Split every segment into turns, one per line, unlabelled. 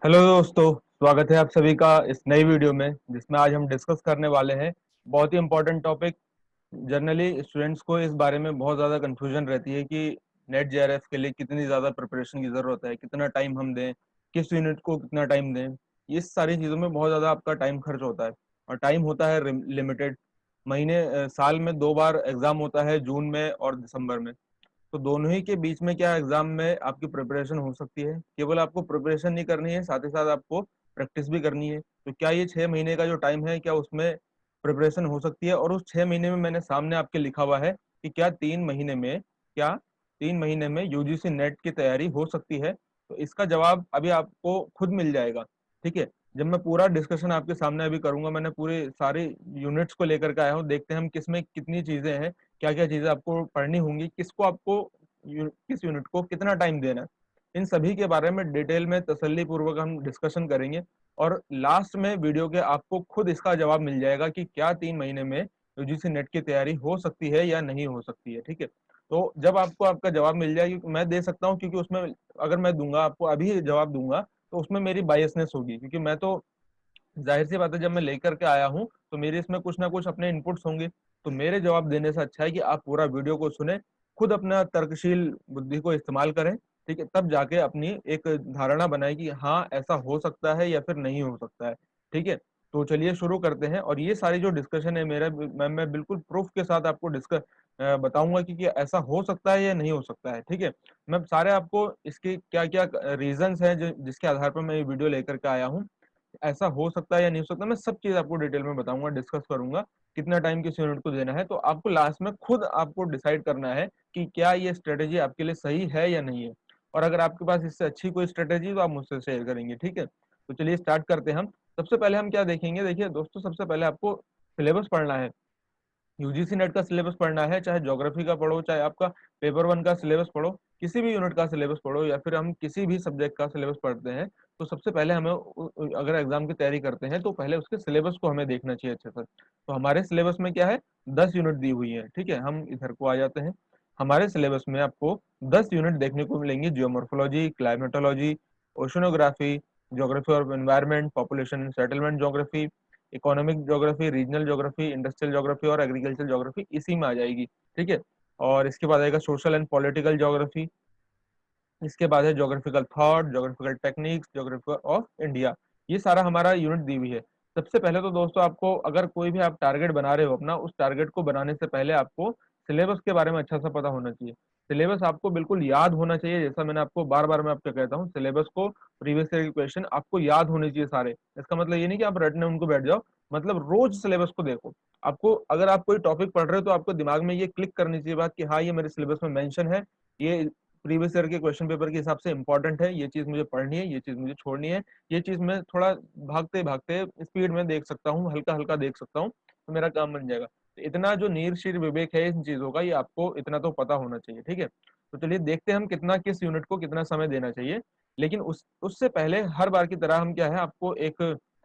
Hello दोस्तों, स्वागत है आप सभी का इस नई वीडियो में जिसमें आज हम डिस्कस करने वाले हैं बहुत ही इंपॉर्टेंट टॉपिक। जनरली स्टूडेंट्स को इस बारे में बहुत ज़्यादा कंफ्यूजन रहती है कि नेट जेआरएफ के लिए कितनी ज़्यादा प्रिपरेशन की ज़रूरत है, कितना टाइम हम दें, किस यूनिट को कितना टाइम दें। ये सारी चीज़ों में बहुत ज़्यादा आपका टाइम खर्च होता है और टाइम होता है लिमिटेड। साल में 2 बार एग्ज़ाम होता है, जून में और दिसंबर में। तो दोनों ही के बीच में क्या एग्जाम में आपकी प्रिपरेशन हो सकती है? केवल आपको प्रिपरेशन नहीं करनी है, साथ ही साथ आपको प्रैक्टिस भी करनी है। तो क्या ये 6 महीने का जो टाइम है, क्या उसमें प्रिपरेशन हो सकती है? और उस 6 महीने में मैंने सामने आपके लिखा हुआ है कि क्या 3 महीने में यूजीसी नेट की तैयारी हो सकती है? तो इसका जवाब अभी आपको खुद मिल जाएगा। ठीक है, जब मैं पूरा डिस्कशन आपके सामने अभी करूंगा, मैंने पूरे सारे यूनिट्स को लेकर के आया हूँ। देखते हैं हम किसमें कितनी चीजें हैं, क्या क्या चीजें आपको पढ़नी होंगी, किसको आपको किस यूनिट को कितना टाइम देना है। इन सभी के बारे में डिटेल में तसल्ली पूर्वक हम डिस्कशन करेंगे और लास्ट में वीडियो के आपको खुद इसका जवाब मिल जाएगा कि क्या 3 महीने में यूजीसी नेट की तैयारी हो सकती है या नहीं हो सकती है। ठीक है, तो जब आपको आपका जवाब मिल जाएगी, मैं दे सकता हूँ क्योंकि उसमें अगर मैं दूंगा आपको अभी जवाब दूंगा तो उसमें मेरी बायसनेस होगी, क्योंकि मैं तो जाहिर सी बात है जब मैं लेकर के आया हूँ तो मेरे इसमें कुछ ना कुछ अपने इनपुट्स होंगे। तो मेरे जवाब देने से अच्छा है कि आप पूरा वीडियो को सुने, खुद अपना तर्कशील बुद्धि को इस्तेमाल करें। ठीक है, तब जाके अपनी एक धारणा बनाए कि हाँ ऐसा हो सकता है या फिर नहीं हो सकता है। ठीक है, तो चलिए शुरू करते हैं। और ये सारी जो डिस्कशन है मेरा, मैं बिल्कुल प्रूफ के साथ आपको डिस्कस बताऊंगा कि ऐसा हो सकता है या नहीं हो सकता है। ठीक है, मैं सारे आपको इसके क्या क्या रीजंस हैं जिसके आधार पर मैं ये वीडियो लेकर के आया हूँ, ऐसा हो सकता है या नहीं हो सकता, मैं सब चीज आपको डिटेल में बताऊंगा, डिस्कस करूंगा कितना टाइम किस यूनिट को देना है। तो आपको लास्ट में खुद आपको डिसाइड करना है कि क्या ये स्ट्रेटेजी आपके लिए सही है या नहीं है। और अगर आपके पास इससे अच्छी कोई स्ट्रेटेजी तो आप मुझसे शेयर करेंगे। ठीक है, तो चलिए स्टार्ट करते हैं हम। सबसे पहले हम क्या देखेंगे, देखिए दोस्तों, सबसे पहले आपको सिलेबस पढ़ना है। यूजीसी नेट का सिलेबस पढ़ना है, चाहे ज्योग्राफी का पढ़ो, चाहे आपका पेपर 1 का सिलेबस पढ़ो, किसी भी यूनिट का सिलेबस पढ़ो, या फिर हम किसी भी सब्जेक्ट का सिलेबस पढ़ते हैं। तो सबसे पहले हमें अगर एग्जाम की तैयारी करते हैं तो पहले उसके सिलेबस को हमें देखना चाहिए अच्छे से। तो हमारे सिलेबस में क्या है, 10 यूनिट दी हुई है। ठीक है, हम इधर को आ जाते हैं। हमारे सिलेबस में आपको 10 यूनिट देखने को मिलेंगी। Geomorphology, climatology, oceanography, geography of environment, population and settlement geography, economic geography, regional geography, industrial geography और एग्रीकल्चर ज्योग्राफी इसी में आ जाएगी। ठीक है, और इसके बाद आएगा सोशल एंड पॉलिटिकल ज्योग्राफी। इसके बाद है geographical thought, geographical techniques, geography of India. ये सारा हमारा यूनिट दी हुई है। सबसे पहले तो दोस्तों, आपको अगर कोई भी आप टारगेट बना रहे हो अपना, उस टारगेट को बनाने से पहले आपको सिलेबस के बारे में अच्छा सा पता होना चाहिए। सिलेबस आपको बिल्कुल याद होना चाहिए। जैसा मैंने आपको बार बार मैं आपको कहता हूँ, सिलेबस को, प्रीवियस ईयर के क्वेश्चन आपको याद होने चाहिए सारे। इसका मतलब ये नहीं कि आप रटने उनको बैठ जाओ, मतलब रोज सिलेबस को देखो। आपको अगर आप कोई टॉपिक पढ़ रहे हो तो आपको दिमाग में ये क्लिक करनी चाहिए बात कि हाँ ये मेरे सिलेबस में मेंशन है, ये प्रीवियस ईयर के क्वेश्चन पेपर के हिसाब से इंपॉर्टेंट है, ये चीज मुझे पढ़नी है, ये चीज मुझे छोड़नी है, ये चीज मैं थोड़ा भागते भागते स्पीड में देख सकता हूँ, हल्का हल्का देख सकता हूँ, तो मेरा काम बन जाएगा। तो इतना जो नीर शीर विवेक है इन चीजों का, ये आपको इतना तो पता होना चाहिए। ठीक है, तो चलिए देखते हैं हम कितना किस यूनिट को कितना समय देना चाहिए। लेकिन उससे पहले हर बार की तरह हम क्या है, आपको एक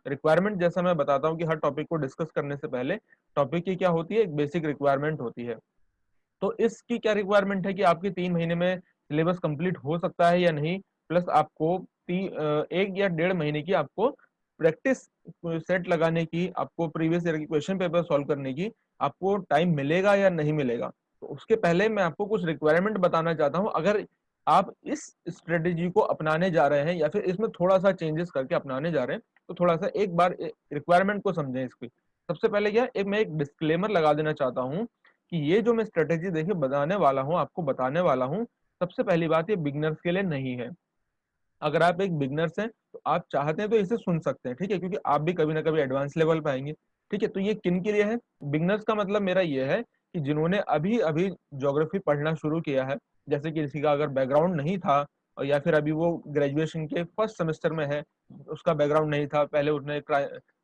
रिक्वायरमेंट, जैसा मैं बताता हूँ कि हर टॉपिक को डिस्कस करने से पहले टॉपिक की क्या होती है, एक बेसिक रिक्वायरमेंट होती है। तो इसकी क्या रिक्वायरमेंट है कि आपकी 3 महीने में सिलेबस कंप्लीट हो सकता है या नहीं, प्लस आपको 1 या 1.5 महीने की आपको प्रैक्टिस सेट लगाने की, आपको प्रीवियस ईयर की क्वेश्चन पेपर सॉल्व करने की आपको टाइम मिलेगा या नहीं मिलेगा। तो उसके पहले मैं आपको कुछ रिक्वायरमेंट बताना चाहता हूँ। अगर आप इस स्ट्रेटेजी को अपनाने जा रहे हैं या फिर इसमें थोड़ा सा चेंजेस करके अपनाने जा रहे हैं, तो थोड़ा सा एक बार रिक्वायरमेंट को समझें इसकी। सबसे पहले क्या, मैं एक डिस्क्लेमर लगा देना चाहता हूँ कि ये जो मैं स्ट्रेटेजी देखिए बताने वाला हूँ, आपको बताने वाला हूँ, सबसे पहली बात ये बिगनर्स के लिए नहीं है। अगर आप एक बिगनर्स हैं तो आप चाहते हैं तो इसे सुन सकते हैं। ठीक है, क्योंकि आप भी कभी ना कभी एडवांस लेवल पे आएंगे। ठीक है, तो ये किन के लिए है? बिगनर्स का मतलब मेरा ये है कि जिन्होंने अभी अभी ज्योग्राफी पढ़ना शुरू किया है, जैसे कि किसी का अगर बैकग्राउंड नहीं था, और या फिर अभी वो ग्रेजुएशन के फर्स्ट सेमेस्टर में है, उसका बैकग्राउंड नहीं था, पहले उसने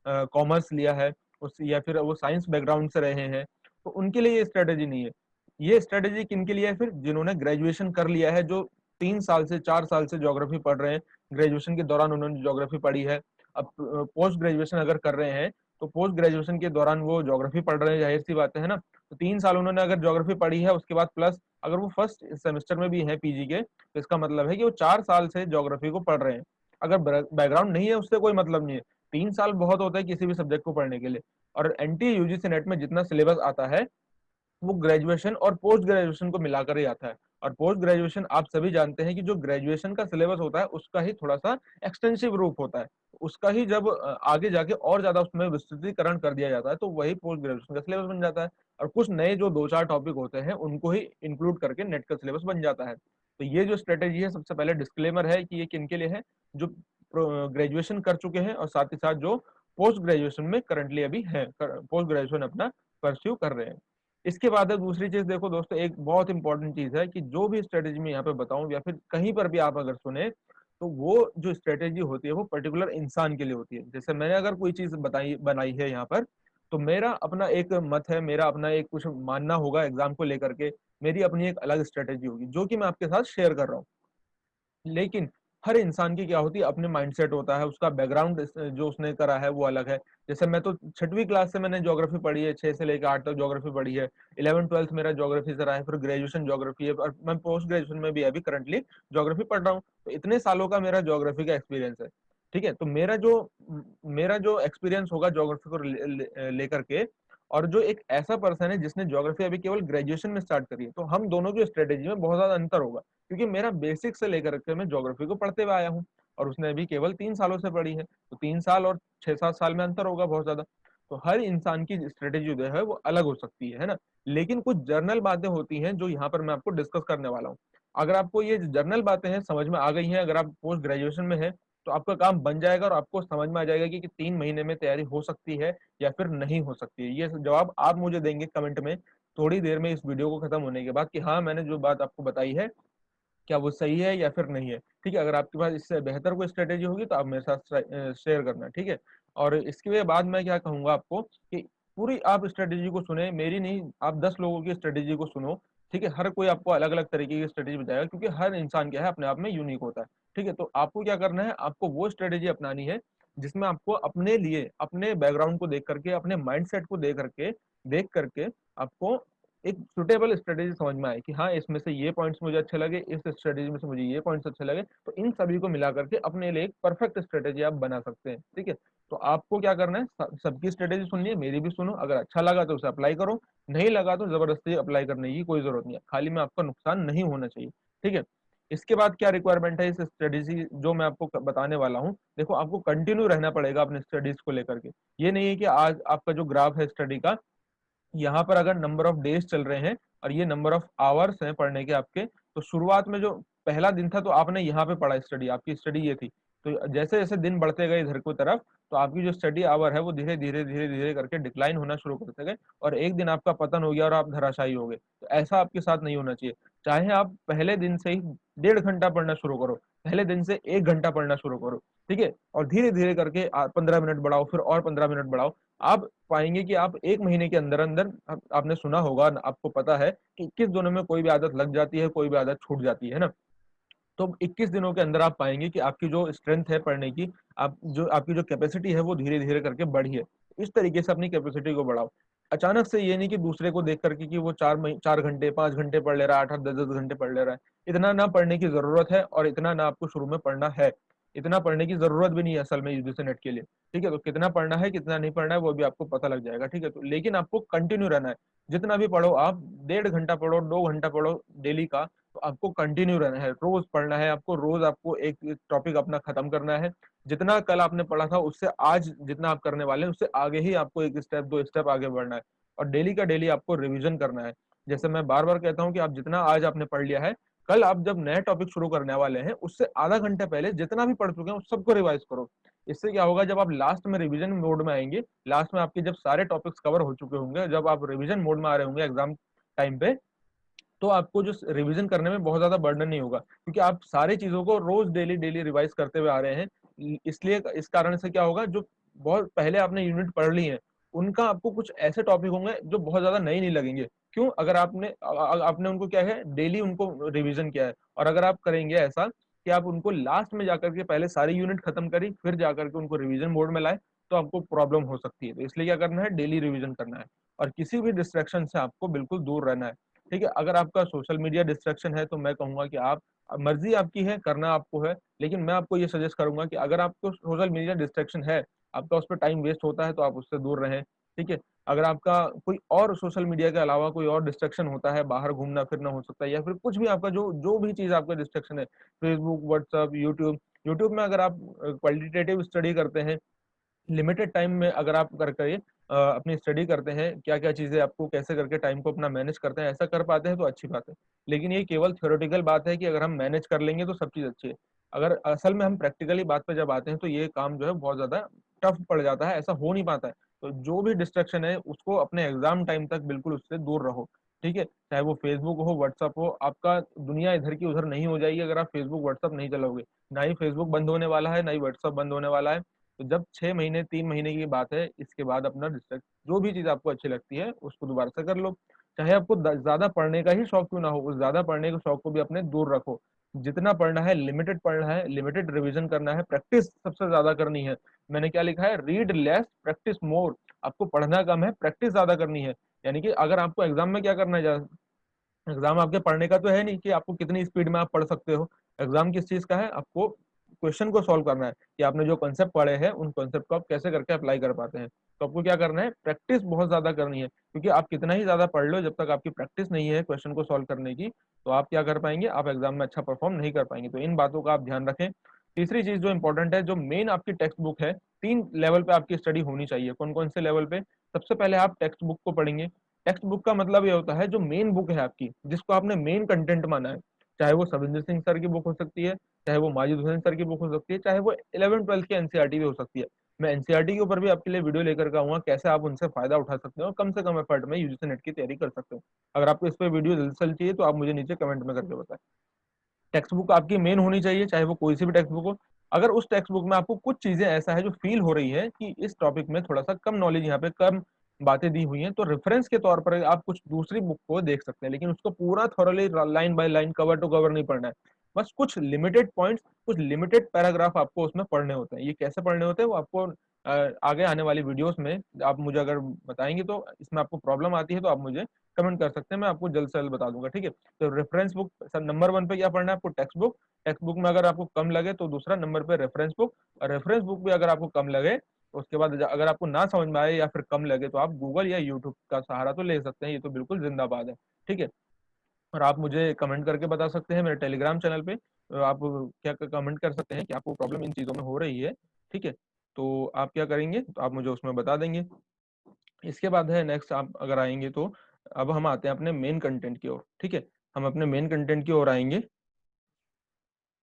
कॉमर्स लिया है, उस या फिर वो साइंस बैकग्राउंड से रहे हैं, तो उनके लिए ये स्ट्रेटेजी नहीं है। ये स्ट्रेटेजी किन के लिए है? फिर जिन्होंने ग्रेजुएशन कर लिया है, जो 3 साल से 4 साल से ज्योग्राफी पढ़ रहे हैं, ग्रेजुएशन के दौरान उन्होंने ज्योग्राफी पढ़ी है। अब पोस्ट ग्रेजुएशन अगर कर रहे हैं तो पोस्ट ग्रेजुएशन के दौरान वो ज्योग्राफी पढ़ रहे हैं, जाहिर सी बात है ना। तो 3 साल उन्होंने अगर ज्योग्राफी पढ़ी है, उसके बाद प्लस अगर वो फर्स्ट सेमेस्टर में भी है पीजी के, तो इसका मतलब है कि वो 4 साल से ज्योग्राफी को पढ़ रहे हैं। अगर बैकग्राउंड नहीं है उससे कोई मतलब नहीं है। 3 साल बहुत होता है किसी भी सब्जेक्ट को पढ़ने के लिए। और एनटीए यूजीसी नेट में जितना सिलेबस आता है वो ग्रेजुएशन और पोस्ट ग्रेजुएशन को मिलाकर ही आता है। और पोस्ट ग्रेजुएशन आप सभी जानते हैं कि जो ग्रेजुएशन का सिलेबस होता है उसका ही थोड़ा सा एक्सटेंसिव रूप होता है। उसका ही जब आगे जाके और ज्यादा उसमें विस्तृतीकरण कर दिया जाता है तो वही पोस्ट ग्रेजुएशन का सिलेबस बन जाता है। और कुछ नए जो 2-4 टॉपिक होते हैं उनको ही इंक्लूड करके नेट का सिलेबस बन जाता है। तो ये जो स्ट्रेटेजी है, सबसे पहले डिस्क्लेमर है कि ये किनके लिए है, जो ग्रेजुएशन कर चुके हैं और साथ ही साथ जो पोस्ट ग्रेजुएशन में करंटली अभी है, पोस्ट ग्रेजुएशन अपना परस्यू कर रहे हैं। इसके बाद है दूसरी चीज, देखो दोस्तों, एक बहुत इंपॉर्टेंट चीज है कि जो भी स्ट्रेटेजी मैं यहाँ पे बताऊं या फिर कहीं पर भी आप अगर सुने, तो वो जो स्ट्रेटेजी होती है वो पर्टिकुलर इंसान के लिए होती है। जैसे मैंने अगर कोई चीज बताई बनाई है यहाँ पर, तो मेरा अपना एक मत है, मेरा अपना एक कुछ मानना होगा एग्जाम को लेकर के, मेरी अपनी एक अलग स्ट्रेटेजी होगी जो कि मैं आपके साथ शेयर कर रहा हूँ। लेकिन हर इंसान की क्या होती है, अपने माइंडसेट होता है, उसका बैकग्राउंड जो उसने करा है वो अलग है। जैसे मैं तो 6वीं क्लास से मैंने ज्योग्राफी पढ़ी है, 6 से लेकर 8 तक ज्योग्राफी पढ़ी है। 11th 12th मेरा ज्योग्राफी से रहा है, फिर ग्रेजुएशन ज्योग्राफी है, और मैं पोस्ट ग्रेजुएशन में भी अभी करंटली ज्योग्राफी पढ़ रहा हूँ। तो इतने सालों का मेरा ज्योग्राफी का एक्सपीरियंस है। ठीक है, तो मेरा जो एक्सपीरियंस होगा ज्योग्राफी को लेकर के, और जो एक ऐसा पर्सन है जिसने ज्योग्राफी अभी केवल ग्रेजुएशन में स्टार्ट करी है, तो हम दोनों की स्ट्रेटेजी में बहुत ज्यादा अंतर होगा। क्योंकि मेरा बेसिक से लेकर के मैं ज्योग्राफी को पढ़ते हुए आया हूँ, और उसने अभी केवल 3 सालों से पढ़ी है, तो 3 साल और 6-7 साल में अंतर होगा बहुत ज्यादा। तो हर इंसान की स्ट्रेटेजी जो है वो अलग हो सकती है ना। लेकिन कुछ जर्नल बातें होती हैं जो यहाँ पर मैं आपको डिस्कस करने वाला हूँ। अगर आपको ये जर्नल बातें हैं समझ में आ गई हैं, अगर आप पोस्ट ग्रेजुएशन में है, तो आपका काम बन जाएगा और आपको समझ में आ जाएगा कि 3 महीने में तैयारी हो सकती है या फिर नहीं हो सकती है। ये जवाब आप मुझे देंगे कमेंट में थोड़ी देर में, इस वीडियो को खत्म होने के बाद, कि हाँ मैंने जो बात आपको बताई है क्या वो सही है या फिर नहीं है। ठीक है, अगर आपके पास इससे बेहतर कोई स्ट्रेटेजी होगी तो आप मेरे साथ शेयर करना, ठीक है। और इसके बाद मैं क्या कहूंगा आपको कि पूरी आप स्ट्रेटेजी को सुने, मेरी नहीं, आप 10 लोगों की स्ट्रेटेजी को सुनो। ठीक है, हर कोई आपको अलग अलग तरीके की स्ट्रेटेजी बताएगा, क्योंकि हर इंसान क्या है अपने आप में यूनिक होता है। ठीक है, तो आपको क्या करना है, आपको वो स्ट्रेटेजी अपनानी है जिसमें आपको अपने लिए, अपने बैकग्राउंड को देख करके, अपने माइंडसेट को देख करके आपको एक सुटेबल स्ट्रेटेजी समझ में आए कि हाँ इसमें से ये पॉइंट्स मुझे अच्छे लगे, इस स्ट्रेटेजी में से मुझे ये पॉइंट्स अच्छे लगे, तो इन सभी को मिला करके अपने लिए एक परफेक्ट स्ट्रेटेजी आप बना सकते हैं। ठीक है, तो आपको क्या करना है, सबकी स्ट्रेटेजी सुननी है, मेरी भी सुनो, अगर अच्छा लगा तो उसे अप्लाई करो, नहीं लगा तो जबरदस्ती अप्लाई करने की कोई जरूरत नहीं है, खाली में आपका नुकसान नहीं होना चाहिए। ठीक है, इसके बाद क्या रिक्वायरमेंट है इस स्ट्रेटेजी जो मैं आपको बताने वाला हूँ, देखो आपको कंटिन्यू रहना पड़ेगा अपने स्टडीज को लेकर के। ये नहीं है कि आज आपका जो ग्राफ है स्टडी का, यहाँ पर अगर नंबर ऑफ डेज चल रहे हैं और ये नंबर ऑफ आवर्स हैं पढ़ने के आपके, तो शुरुआत में जो पहला दिन था तो आपने यहाँ पे पढ़ा, स्टडी आपकी स्टडी ये थी। तो जैसे जैसे दिन बढ़ते गए इधर की तरफ, तो आपकी जो स्टडी आवर है वो धीरे धीरे धीरे धीरे करके डिक्लाइन होना शुरू करते गए, और एक दिन आपका पतन हो गया और आप धराशायी हो गए। तो ऐसा आपके साथ नहीं होना चाहिए। चाहे आप पहले दिन से ही 1.5 घंटा पढ़ना शुरू करो, पहले दिन से 1 घंटा पढ़ना शुरू करो, ठीक है, और धीरे धीरे करके 15 मिनट बढ़ाओ, फिर और 15 मिनट बढ़ाओ। आप पाएंगे कि आप 1 महीने के अंदर अंदर, आपने सुना होगा, आपको पता है कि 21 दिनों में कोई भी आदत लग जाती है, कोई भी आदत छूट जाती है ना। तो 21 दिनों के अंदर आप पाएंगे कि आपकी जो स्ट्रेंथ है पढ़ने की, आपकी जो कैपेसिटी है वो धीरे धीरे करके बढ़ी है। इस तरीके से अपनी कैपेसिटी को बढ़ाओ। अचानक से ये नहीं कि दूसरे को देख करके कि वो 4 घंटे 5 घंटे पढ़ ले रहा है, 8-8 10-10 घंटे पढ़ ले रहा है। इतना ना पढ़ने की जरूरत है, और इतना ना आपको शुरू में पढ़ना है। इतना पढ़ने की जरूरत भी नहीं है असल में यूजीसी नेट के लिए। ठीक है, तो कितना पढ़ना है कितना नहीं पढ़ना है वो भी आपको पता लग जाएगा। ठीक है, तो लेकिन आपको कंटिन्यू रहना है। जितना भी पढ़ो आप, 1.5 घंटा पढ़ो, 2 घंटा पढ़ो डेली का, तो आपको कंटिन्यू रहना है, रोज पढ़ना है आपको, रोज आपको एक टॉपिक अपना खत्म करना है। जितना कल आपने पढ़ा था उससे आज जितना आप करने वाले हैं उससे आगे ही आपको एक स्टेप 2 स्टेप आगे बढ़ना है। और डेली का डेली आपको रिवीजन करना है। जैसे मैं बार बार कहता हूँ कि आप जितना आज आपने पढ़ लिया है, कल आप जब नया टॉपिक शुरू करने वाले हैं उससे आधा घंटा पहले जितना भी पढ़ चुके हैं उस सबको रिवाइज करो। इससे क्या होगा, जब आप लास्ट में रिवीजन मोड में आएंगे, लास्ट में आपके जब सारे टॉपिक्स कवर हो चुके होंगे, जब आप रिवीजन मोड में आ रहे होंगे एग्जाम टाइम पे, तो आपको जो रिवीजन करने में बहुत ज्यादा बर्डन नहीं होगा, क्योंकि आप सारी चीजों को रोज डेली डेली रिवाइज करते हुए आ रहे हैं। इसलिए इस कारण से क्या होगा, जो बहुत पहले आपने यूनिट पढ़ ली है उनका आपको कुछ ऐसे टॉपिक होंगे जो बहुत ज्यादा नए नहीं लगेंगे। क्यों, अगर आपने उनको क्या है, डेली उनको रिवीजन किया है। और अगर आप करेंगे ऐसा कि आप उनको लास्ट में जाकर के पहले सारी यूनिट खत्म करी फिर जाकर के उनको रिवीजन मोड में लाए, तो आपको प्रॉब्लम हो सकती है। तो इसलिए क्या करना है, डेली रिवीजन करना है, और किसी भी डिस्ट्रैक्शन से आपको बिल्कुल दूर रहना है। ठीक है, अगर आपका सोशल मीडिया डिस्ट्रैक्शन है तो मैं कहूंगा कि आप मर्जी आपकी है, करना आपको है, लेकिन मैं आपको ये सजेस्ट करूंगा कि अगर आपको सोशल मीडिया डिस्ट्रैक्शन है, आपका उस पर टाइम वेस्ट होता है, तो आप उससे दूर रहें। ठीक है। अगर आपका कोई और सोशल मीडिया के अलावा कोई और डिस्ट्रैक्शन होता है, बाहर घूमना फिरना हो सकता है, या फिर कुछ भी आपका जो जो भी चीज आपका डिस्ट्रैक्शन है, फेसबुक, व्हाट्सअप, यूट्यूब। यूट्यूब में अगर आप क्वालिटेटिव स्टडी करते हैं, लिमिटेड टाइम में अगर आप करके अपनी स्टडी करते हैं, क्या क्या चीजें आपको कैसे करके टाइम को अपना मैनेज करते हैं, ऐसा कर पाते हैं तो अच्छी बात है। लेकिन ये केवल थ्योरेटिकल बात है कि अगर हम मैनेज कर लेंगे तो सब चीज अच्छी है। अगर असल में हम प्रैक्टिकली बात पे जब आते हैं तो ये काम जो है बहुत ज्यादा टफ पड़ जाता है, ऐसा हो नहीं पाता है। तो जो भी डिस्ट्रक्शन है उसको अपने एग्जाम टाइम तक बिल्कुल उससे दूर रहो। ठीक है। चाहे वो फेसबुक हो, व्हाट्सअप हो, आपका दुनिया इधर की उधर नहीं हो जाएगी अगर आप फेसबुक व्हाट्सअप नहीं चलाओगे। ना ही फेसबुक बंद होने वाला है, ना ही व्हाट्सअप बंद होने वाला है। तो जब 6 महीने 3 महीने की बात है, इसके बाद अपना डिस्ट्रैक्ट जो भी चीज आपको अच्छी लगती है उसको दोबारा से कर लो। चाहे आपको ज्यादा पढ़ने का ही शौक क्यों ना हो, उस ज्यादा पढ़ने के शौक को भी अपने दूर रखो। जितना पढ़ना है लिमिटेड पढ़ना है, लिमिटेड रिवीजन करना है, प्रैक्टिस सबसे ज्यादा करनी है। मैंने क्या लिखा है, रीड लेस प्रैक्टिस मोर। आपको पढ़ना कम है, प्रैक्टिस ज्यादा करनी है। यानी कि अगर आपको एग्जाम में क्या करना है, एग्जाम आपके पढ़ने का तो है नहीं कि आपको कितनी स्पीड में आप पढ़ सकते हो। एग्जाम किस चीज का है, आपको क्वेश्चन को सॉल्व करना है कि आपने जो कॉन्सेप्ट पढ़े हैं उन कॉन्सेप्ट को आप कैसे करके अप्लाई कर पाते हैं। तो आपको क्या करना है, प्रैक्टिस बहुत ज्यादा करनी है, क्योंकि आप कितना ही ज्यादा पढ़ लो, जब तक आपकी प्रैक्टिस नहीं है क्वेश्चन को सॉल्व करने की, तो आप क्या कर पाएंगे, आप एग्जाम में अच्छा परफॉर्म नहीं कर पाएंगे। तो इन बातों का आप ध्यान रखें। तीसरी चीज जो इंपॉर्टेंट है, जो मेन आपकी टेक्स्ट बुक है, 3 लेवल पे आपकी स्टडी होनी चाहिए। कौन कौन से लेवल पे? सबसे पहले आप टेक्स्ट बुक को पढ़ेंगे। टेक्स्ट बुक का मतलब ये होता है जो मेन बुक है आपकी, जिसको आपने मेन कंटेंट माना है। चाहे वो सविंदर सिंह सर की बुक हो सकती है, चाहे वो माजिद हुसैन सर की बुक हो सकती है, चाहे वो 11th 12th की एनसीईआरटी भी हो सकती है। मैं एनसीईआरटी के ऊपर भी आपके लिए वीडियो लेकर के आऊंगा, कैसे आप उनसे फायदा उठा सकते हो और कम से कम एफर्ट में यूजीसी नेट की तैयारी कर सकते हो। अगर आपको इस पर वीडियो जल्दी से जल्दी चाहिए तो आप मुझे नीचे कमेंट में करके बताएं। टेक्स्ट बुक आपकी मेन होनी चाहिए, चाहे वो कोई सी भी टेक्स्ट बुक हो। अगर उस टेक्स्ट बुक में आपको कुछ चीजें ऐसा है जो फील हो रही है कि इस टॉपिक में थोड़ा सा कम नॉलेज, यहाँ पे कम बातें दी हुई हैं, तो रेफरेंस के तौर पर आप कुछ दूसरी बुक को देख सकते हैं, लेकिन उसको पूरा thoroughly line by line cover to cover नहीं पढ़ना है। बस कुछ लिमिटेड पॉइंट्स, कुछ लिमिटेड पैराग्राफ आपको उसमें पढ़ने होते हैं। ये कैसे पढ़ने होते हैं वो आपको आगे आने वाली वीडियोस में आप मुझे अगर बताएंगे, तो इसमें आपको प्रॉब्लम आती है तो आप मुझे कमेंट कर सकते हैं, मैं आपको जल्द से जल्द बता दूंगा। ठीक है। तो रेफरेंस बुक सर नंबर 1 पे क्या पढ़ना है आपको, टेक्स्ट बुक। टेक्स्ट बुक में अगर आपको कम लगे तो दूसरा नंबर पे रेफरेंस बुक। और रेफरेंस बुक भी अगर आपको कम लगे तो उसके बाद अगर आपको ना समझ में आए या फिर कम लगे तो आप गूगल या यूट्यूब का सहारा तो ले सकते हैं, ये तो बिल्कुल जिंदाबाद है। ठीक है। और आप मुझे कमेंट करके बता सकते हैं मेरे टेलीग्राम चैनल पे। आप क्या कमेंट कर सकते हैं कि आपको प्रॉब्लम इन चीज़ों में हो रही है। ठीक है। तो आप क्या करेंगे, तो आप मुझे उसमें बता देंगे। इसके बाद है नेक्स्ट, आप अगर आएंगे तो अब हम आते हैं अपने मेन कंटेंट की ओर। ठीक है। हम अपने मेन कंटेंट की ओर आएंगे।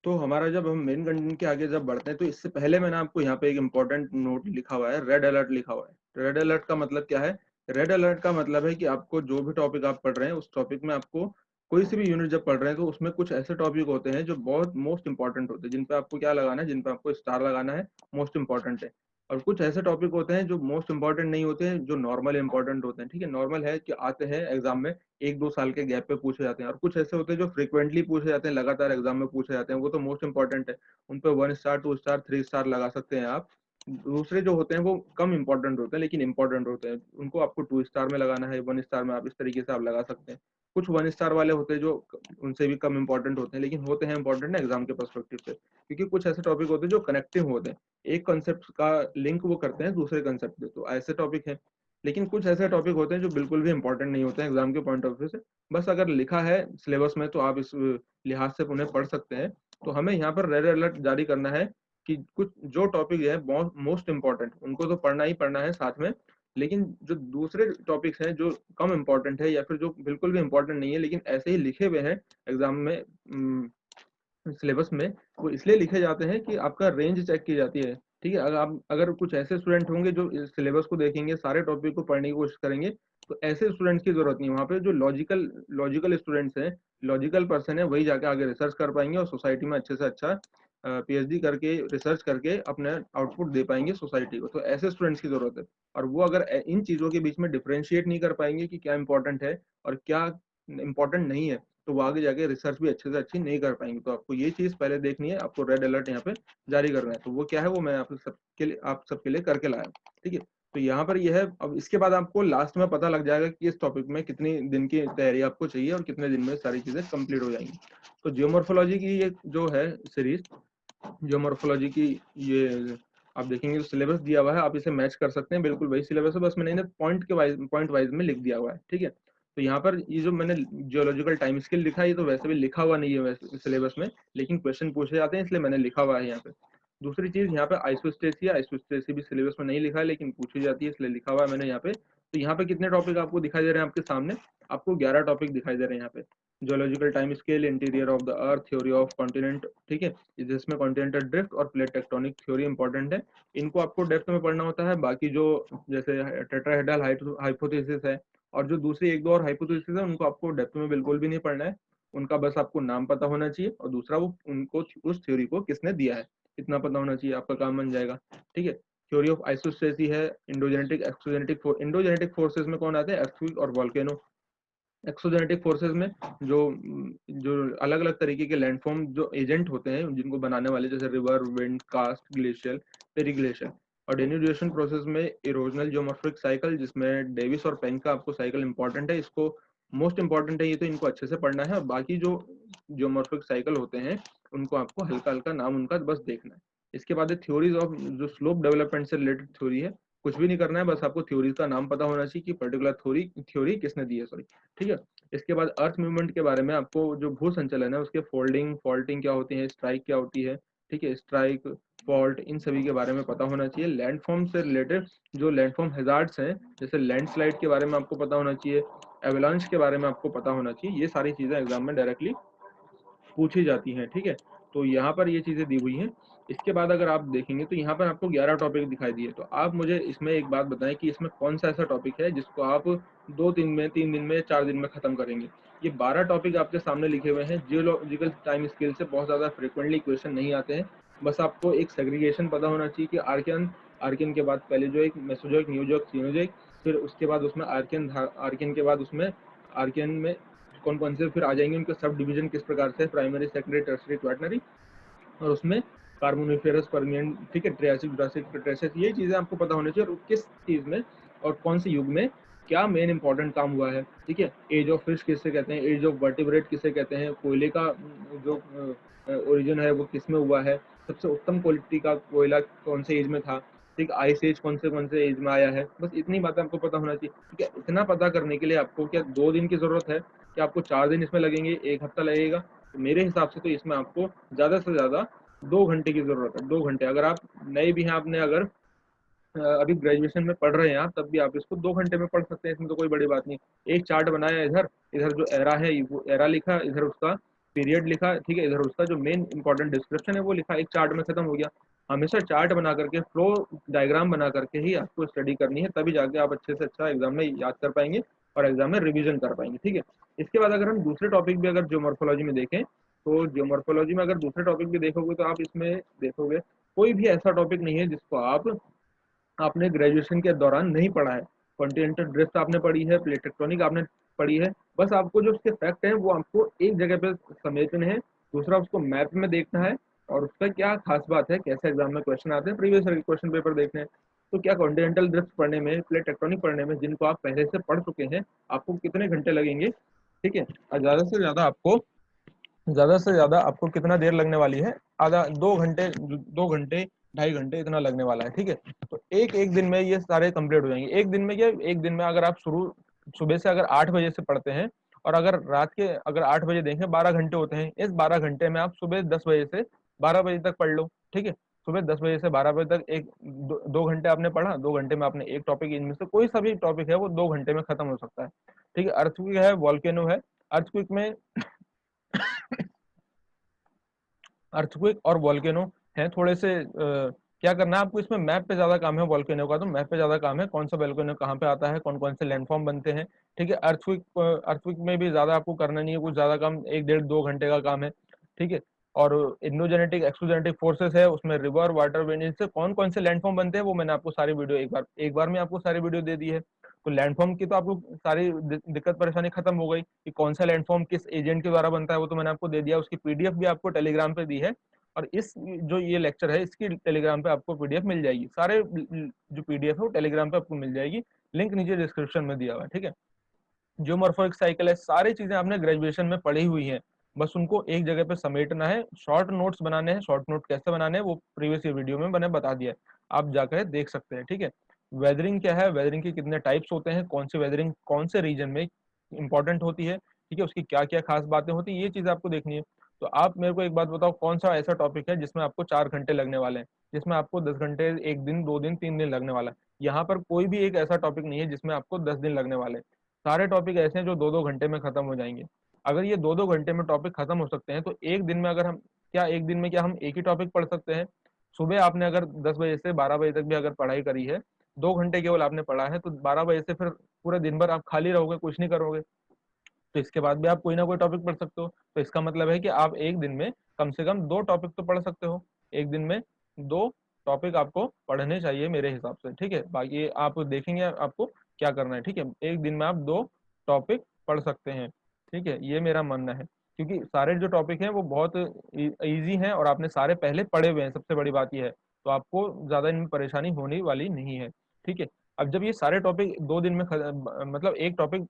तो हमारा जब हम मेन कंटेंट के आगे जब बढ़ते हैं, तो इससे पहले मैंने आपको यहाँ पे एक इंपॉर्टेंट नोट लिखा हुआ है, रेड अलर्ट लिखा हुआ है। रेड अलर्ट का मतलब क्या है? रेड अलर्ट का मतलब है कि आपको जो भी टॉपिक आप पढ़ रहे हैं उस टॉपिक में आपको कोई सी भी यूनिट जब पढ़ रहे हैं तो उसमें कुछ ऐसे टॉपिक होते हैं जो बहुत मोस्ट इंपॉर्टेंट होते हैं, जिन पे आपको क्या लगाना है, जिन पे आपको स्टार लगाना है, मोस्ट इंपॉर्टेंट है। और कुछ ऐसे टॉपिक होते हैं जो मोस्ट इंपॉर्टेंट नहीं होते हैं, जो नॉर्मल इंपॉर्टेंट होते हैं। ठीक है। नॉर्मल है कि आते हैं एग्जाम में, 1-2 साल के गैप पे पूछे जाते हैं। और कुछ ऐसे होते हैं जो फ्रिक्वेंटली पूछे जाते हैं, लगातार एग्जाम में पूछे जाते हैं, वो तो मोस्ट इंपॉर्टेंट है। उन पे 1 स्टार, 2 स्टार, 3 स्टार लगा सकते हैं आप। दूसरे जो होते हैं वो कम इंपॉर्टेंट होते हैं लेकिन इंपॉर्टेंट होते हैं, उनको आपको 2 स्टार में लगाना है, 1 स्टार में, आप इस तरीके से आप लगा सकते हैं। कुछ 1 स्टार वाले होते हैं जो उनसे भी कम इंपॉर्टेंट होते हैं, लेकिन होते हैं इंपॉर्टेंट एग्जाम के परस्पेक्टिव से, क्योंकि कुछ ऐसे टॉपिक होते हैं जो कनेक्टिव होते हैं, एक कॉन्सेप्ट का लिंक वो करते हैं दूसरे कॉन्सेप्ट से, तो ऐसे टॉपिक है। लेकिन कुछ ऐसे टॉपिक होते हैं जो बिल्कुल भी इंपॉर्टेंट नहीं होते हैं एग्जाम के पॉइंट ऑफ व्यू से। बस अगर लिखा है सिलेबस में तो आप इस लिहाज से उन्हें पढ़ सकते हैं। तो हमें यहाँ पर रेड अलर्ट जारी करना है कि कुछ जो टॉपिक है मोस्ट इंपॉर्टेंट, उनको तो पढ़ना ही पढ़ना है साथ में। लेकिन जो दूसरे टॉपिक्स हैं जो कम इंपॉर्टेंट है या फिर जो बिल्कुल भी इंपॉर्टेंट नहीं है लेकिन ऐसे ही लिखे हुए हैं एग्जाम में, सिलेबस में, वो इसलिए लिखे जाते हैं कि आपका रेंज चेक की जाती है। ठीक है। अगर कुछ ऐसे स्टूडेंट होंगे जो इस सिलेबस को देखेंगे, सारे टॉपिक को पढ़ने की कोशिश करेंगे, तो ऐसे स्टूडेंट्स की जरूरत नहीं है। वहाँ पे जो लॉजिकल लॉजिकल स्टूडेंट्स हैं, लॉजिकल पर्सन है, वही जाके आगे रिसर्च कर पाएंगे और सोसाइटी में अच्छे से अच्छा पीएचडी करके, रिसर्च करके अपने आउटपुट दे पाएंगे सोसाइटी को। तो ऐसे स्टूडेंट्स की जरूरत है। और वो अगर इन चीजों के बीच में डिफ्रेंशिएट नहीं कर पाएंगे कि क्या इंपॉर्टेंट है और क्या इंपॉर्टेंट नहीं है, तो वो आगे जाके रिसर्च भी अच्छे से अच्छी नहीं कर पाएंगे। तो आपको ये चीज पहले देखनी है, आपको रेड अलर्ट यहाँ पे जारी करना है। तो वो क्या है, वो मैं आप सबके लिए करके लाया हूं। ठीक है। तो यहाँ पर यह है। अब इसके बाद आपको लास्ट में पता लग जाएगा कि इस टॉपिक में कितनी दिन की तैयारी आपको चाहिए और कितने दिन में सारी चीजें कंप्लीट हो जाएंगी। तो जियोमॉर्फोलॉजी की ये जो है सीरीज, जियोमॉर्फोलॉजी की, ये आप देखेंगे तो सिलेबस दिया हुआ है, आप इसे मैच कर सकते हैं, बिल्कुल वही सिलेबस है, बस मैंने पॉइंट वाइज में लिख दिया हुआ है, ठीक है। तो यहाँ पर ये जो मैंने जियोलॉजिकल टाइम स्केल लिखा है, ये तो वैसे भी लिखा हुआ नहीं है वैसे सिलेबस में, लेकिन क्वेश्चन पूछे जाते हैं इसलिए मैंने लिखा हुआ है यहाँ पे। दूसरी चीज यहाँ पे आइसोस्टेसी भी सिलेबस में नहीं लिखा है लेकिन पूछी जाती है इसलिए लिखा हुआ है मैंने यहाँ पे। तो यहाँ पे कितने टॉपिक आपको दिखाई दे रहे हैं आपके सामने? आपको 11 टॉपिक दिखाई दे रहे हैं यहाँ पे। Geological time scale, interior of the earth, theory of continent, ठीक है, जिसमें कॉन्टिनेंटल ड्रिफ्ट और प्लेट टेक्टोनिक थ्योरी इंपॉर्टेंट है, इनको आपको डेप्थ में पढ़ना होता है। बाकी जो जैसे टेट्राहेड्रल हाइपोथेसिस है और जो दूसरी एक दो और हाइपोथेसिस है उनको आपको डेप्थ में बिल्कुल भी नहीं पढ़ना है, उनका बस आपको नाम पता होना चाहिए और दूसरा वो उनको उस थ्योरी को किसने दिया है इतना पता होना चाहिए, आपका काम बन जाएगा, ठीक है। थ्योरी ऑफ आइसोस्टेसी है, इंडोजेनेटिक फोर्सेस में कौन आते हैं? अर्थक्वेक और वोल्केनो। एक्सोजेनेटिक फोर्सेस में जो जो अलग अलग तरीके के लैंडफॉर्म जो एजेंट होते हैं जिनको बनाने वाले, जैसे river, wind, karst, glacial, periglacial. और डेन्यूडेशन प्रोसेस में इरोजनल जियोमॉर्फिक साइकिल, जिसमें डेविस और पेन का आपको साइकिल इंपॉर्टेंट है, इसको मोस्ट इंपॉर्टेंट है ये, तो इनको अच्छे से पढ़ना है। और बाकी जो जियोमॉर्फिक साइकिल होते हैं उनको आपको हल्का हल्का नाम उनका बस देखना है। इसके बाद थ्योरीज ऑफ, जो स्लोप डेवलपमेंट से रिलेटेड थ्योरी है, कुछ भी नहीं करना है, बस आपको थ्योरीज का नाम पता होना चाहिए कि पर्टिकुलर थ्योरी किसने दी है, सॉरी, ठीक है। इसके बाद अर्थ मूवमेंट के बारे में आपको, जो भू संचलन है उसके फोल्डिंग फॉल्टिंग क्या होती है, स्ट्राइक क्या होती है, ठीक है, स्ट्राइक, फॉल्ट, इन सभी के बारे में पता होना चाहिए। लैंडफॉर्म से रिलेटेड जो लैंडफॉर्म हैजार्ड्स हैं, जैसे लैंडस्लाइड के बारे में आपको पता होना चाहिए, एवलांच के बारे में आपको पता होना चाहिए, ये सारी चीजें एग्जाम में डायरेक्टली पूछी जाती हैं, ठीक है। तो यहाँ पर ये चीजें दी हुई हैं। इसके बाद अगर आप देखेंगे तो यहाँ पर आपको 11 टॉपिक दिखाई दिए, तो आप मुझे इसमें एक बात बताएं कि इसमें कौन सा ऐसा टॉपिक है जिसको आप 2 दिन में, 3 दिन में, 4 दिन में खत्म करेंगे। ये 12 टॉपिक आपके सामने लिखे हुए हैं। जियोलॉजिकल टाइम स्केल से बहुत ज्यादा फ्रिक्वेंटली क्वेश्चन नहीं आते हैं, बस आपको एक सेग्रीगेशन पता होना चाहिए कि आर्कियन, आर्कियन के बाद पहले जो एक मेसोजोइक, न्यूजोइक, सीनोजोइक, फिर उसके बाद उसमें आर्कियन, आर्कियन के बाद उसमें आर्कियन में कौन कौन से फिर आ जाएंगे, उनके सब डिवीजन किस प्रकार से, प्राइमरी, सेकेंडरी, टर्सरी, क्वाटरनरी, और उसमें कार्बोनिफेरस, पर्मियन, ठीक है, ट्रियासिक, जुरासिक, क्रेटेशियस, ये चीजें आपको पता होनी चाहिए, और किस चीज में और कौन से युग में क्या मेन इंपॉर्टेंट काम हुआ है, ठीक है। एज ऑफ फिश किससे कहते हैं, एज ऑफ वर्टिब्रेट किसे कहते हैं, कोयले का जो ओरिजिन है वो किस में हुआ है, सबसे उत्तम क्वालिटी का कोयला कौन से एज में था, ठीक, आइस एज कौन से एज में आया है, बस इतनी बातें आपको पता होना चाहिए, ठीक है। इतना पता करने के लिए आपको क्या 2 दिन की जरूरत है, क्या आपको 4 दिन इसमें लगेंगे, 1 हफ्ता लगेगा? तो मेरे हिसाब से तो इसमें आपको ज्यादा से ज्यादा 2 घंटे की जरूरत है। 2 घंटे, अगर आप नए भी हैं, आपने अगर अभी ग्रेजुएशन में पढ़ रहे हैं आप, तब भी आप इसको 2 घंटे में पढ़ सकते हैं, इसमें तो कोई बड़ी बात नहीं। एक चार्ट बनाया इधर, इधर जो एरा है वो एरा लिखा, इधर उसका पीरियड लिखा, ठीक है, इधर उसका जो मेन इंपॉर्टेंट डिस्क्रिप्शन है वो लिखा, एक चार्ट में खत्म हो गया। हमेशा चार्ट बना करके, फ्लो डायग्राम बना करके ही आपको स्टडी करनी है, तभी जाके आप अच्छे से अच्छा एग्जाम में याद कर पाएंगे और एग्जाम में रिविजन कर पाएंगे, ठीक है। इसके बाद अगर हम दूसरे टॉपिक भी अगर जियोमॉर्फोलॉजी में देखें, तो जियोमॉर्फोलॉजी में अगर दूसरे टॉपिक भी देखोगे तो आप इसमें देखोगे कोई भी ऐसा टॉपिक नहीं है जिसको आपने ग्रेजुएशन के दौरान नहीं पढ़ा है। कॉन्टिनेंटल ड्रिफ्ट आपने पढ़ी है, प्लेट टेक्टोनिक आपने पढ़ी है, बस आपको जो उसके फैक्ट हैं वो आपको एक जगह पे समेटने हैं, दूसरा उसको मैप में देखना है, और उसका क्या खास बात है, कैसे एग्जाम में क्वेश्चन आते हैं, प्रीवियस क्वेश्चन पेपर देखने हैं। तो क्या कॉन्टिनेंटल ड्रिफ्ट पढ़ने में, प्लेट टेक्टोनिक पढ़ने में, जिनको आप पहले से पढ़ चुके हैं, आपको कितने घंटे लगेंगे, ठीक है। और ज्यादा से ज्यादा आपको कितना देर लगने वाली है? आधा, 2 घंटे, 2 घंटे, 2.5 घंटे इतना लगने वाला है, ठीक है। तो एक दिन में ये सारे कंप्लीट हो जाएंगे। एक दिन में क्या, एक दिन में अगर आप सुबह से अगर 8 बजे से पढ़ते हैं, और अगर रात के अगर 8 बजे देखें, 12 घंटे होते हैं, इस 12 घंटे में आप सुबह 10 बजे से 12 बजे तक पढ़ लो, ठीक है। सुबह 10 बजे से 12 बजे तक एक 2 घंटे आपने पढ़ा, 2 घंटे में आपने एक टॉपिक, इनमें से कोई सा भी टॉपिक है वो 2 घंटे में खत्म हो सकता है, ठीक है। अर्थक्वेक है, वॉल्केनो है। अर्थक्वेक में अर्थक्वेक और वॉल्केनो हैं थोड़े से, क्या करना है आपको, इसमें मैप पे ज्यादा काम है, वॉल्केनो का तो मैप पे ज्यादा काम है, कौन सा वॉल्केनो कहाँ पे आता है, कौन कौन से लैंडफॉर्म बनते हैं, ठीक है। अर्थक्वेक में भी ज्यादा आपको करना नहीं है, कुछ ज्यादा काम, 1 1.5 2 घंटे का काम है, ठीक है। और इंडोजेनेटिक एक्सोजेनेटिक फोर्सेस है, उसमें रिवर, वाटर, विंड से कौन कौन से लैंडफॉर्म बनते हैं वो मैंने आपको सारी वीडियो एक बार में आपको सारी वीडियो दे दी है। तो लैंडफॉर्म की तो आपको सारी दिक्कत परेशानी खत्म हो गई कि कौन सा लैंडफॉर्म किस एजेंट के द्वारा बनता है, वो तो मैंने आपको दे दिया, उसकी पीडीएफ भी आपको टेलीग्राम पे दी है, और इस जो ये लेक्चर है इसकी टेलीग्राम पे आपको पीडीएफ मिल जाएगी, सारे जो पीडीएफ है वो टेलीग्राम पे आपको मिल जाएगी, लिंक नीचे डिस्क्रिप्शन में दिया हुआ है, ठीक है। जो मॉर्फोइक साइकिल है, सारी चीजें आपने ग्रेजुएशन में पढ़ी हुई हैं, बस उनको एक जगह पे समेटना है, शॉर्ट नोट्स बनाने हैं। शॉर्ट नोट कैसे बनाने हैं वो प्रीवियस वीडियो में मैंने बता दिया है, आप जाकर देख सकते हैं, ठीक है। वेदरिंग क्या है, वेदरिंग के कितने टाइप्स होते हैं, कौन सी वेदरिंग कौन से रीजन में इंपॉर्टेंट होती है, ठीक है, उसकी क्या क्या खास बातें होती है, ये चीज आपको देखनी है। तो आप मेरे को एक बात बताओ, कौन सा ऐसा टॉपिक है जिसमें आपको 4 घंटे लगने वाले हैं, जिसमें आपको 10 घंटे, एक दिन, 2 दिन, 3 दिन लगने वाला है। यहाँ पर कोई भी एक ऐसा टॉपिक नहीं है जिसमें आपको 10 दिन लगने वाले हैं। सारे टॉपिक ऐसे हैं जो 2-2 घंटे में खत्म हो जाएंगे। अगर ये 2-2 घंटे में टॉपिक खत्म हो सकते हैं तो एक दिन में, अगर हम क्या एक दिन में क्या हम एक ही टॉपिक पढ़ सकते हैं? सुबह आपने अगर 10 बजे से 12 बजे तक भी अगर पढ़ाई करी है, 2 घंटे केवल आपने पढ़ा है, तो 12 बजे से फिर पूरे दिन भर आप खाली रहोगे, कुछ नहीं करोगे, तो इसके बाद भी आप कोई ना कोई टॉपिक पढ़ सकते हो। तो इसका मतलब है कि आप एक दिन में कम से कम 2 टॉपिक तो पढ़ सकते हो। एक दिन में 2 टॉपिक आपको पढ़ने चाहिए मेरे हिसाब से, ठीक है। बाकी आप देखेंगे आपको क्या करना है, ठीक है। एक दिन में आप 2 टॉपिक पढ़ सकते हैं, ठीक है, ये मेरा मानना है, क्योंकि सारे जो टॉपिक हैं वो बहुत इजी हैं और आपने सारे पहले पढ़े हुए हैं, सबसे बड़ी बात यह है, तो आपको ज्यादा इनमें परेशानी होने वाली नहीं है, ठीक है। अब जब ये सारे टॉपिक 2 दिन में मतलब एक टॉपिक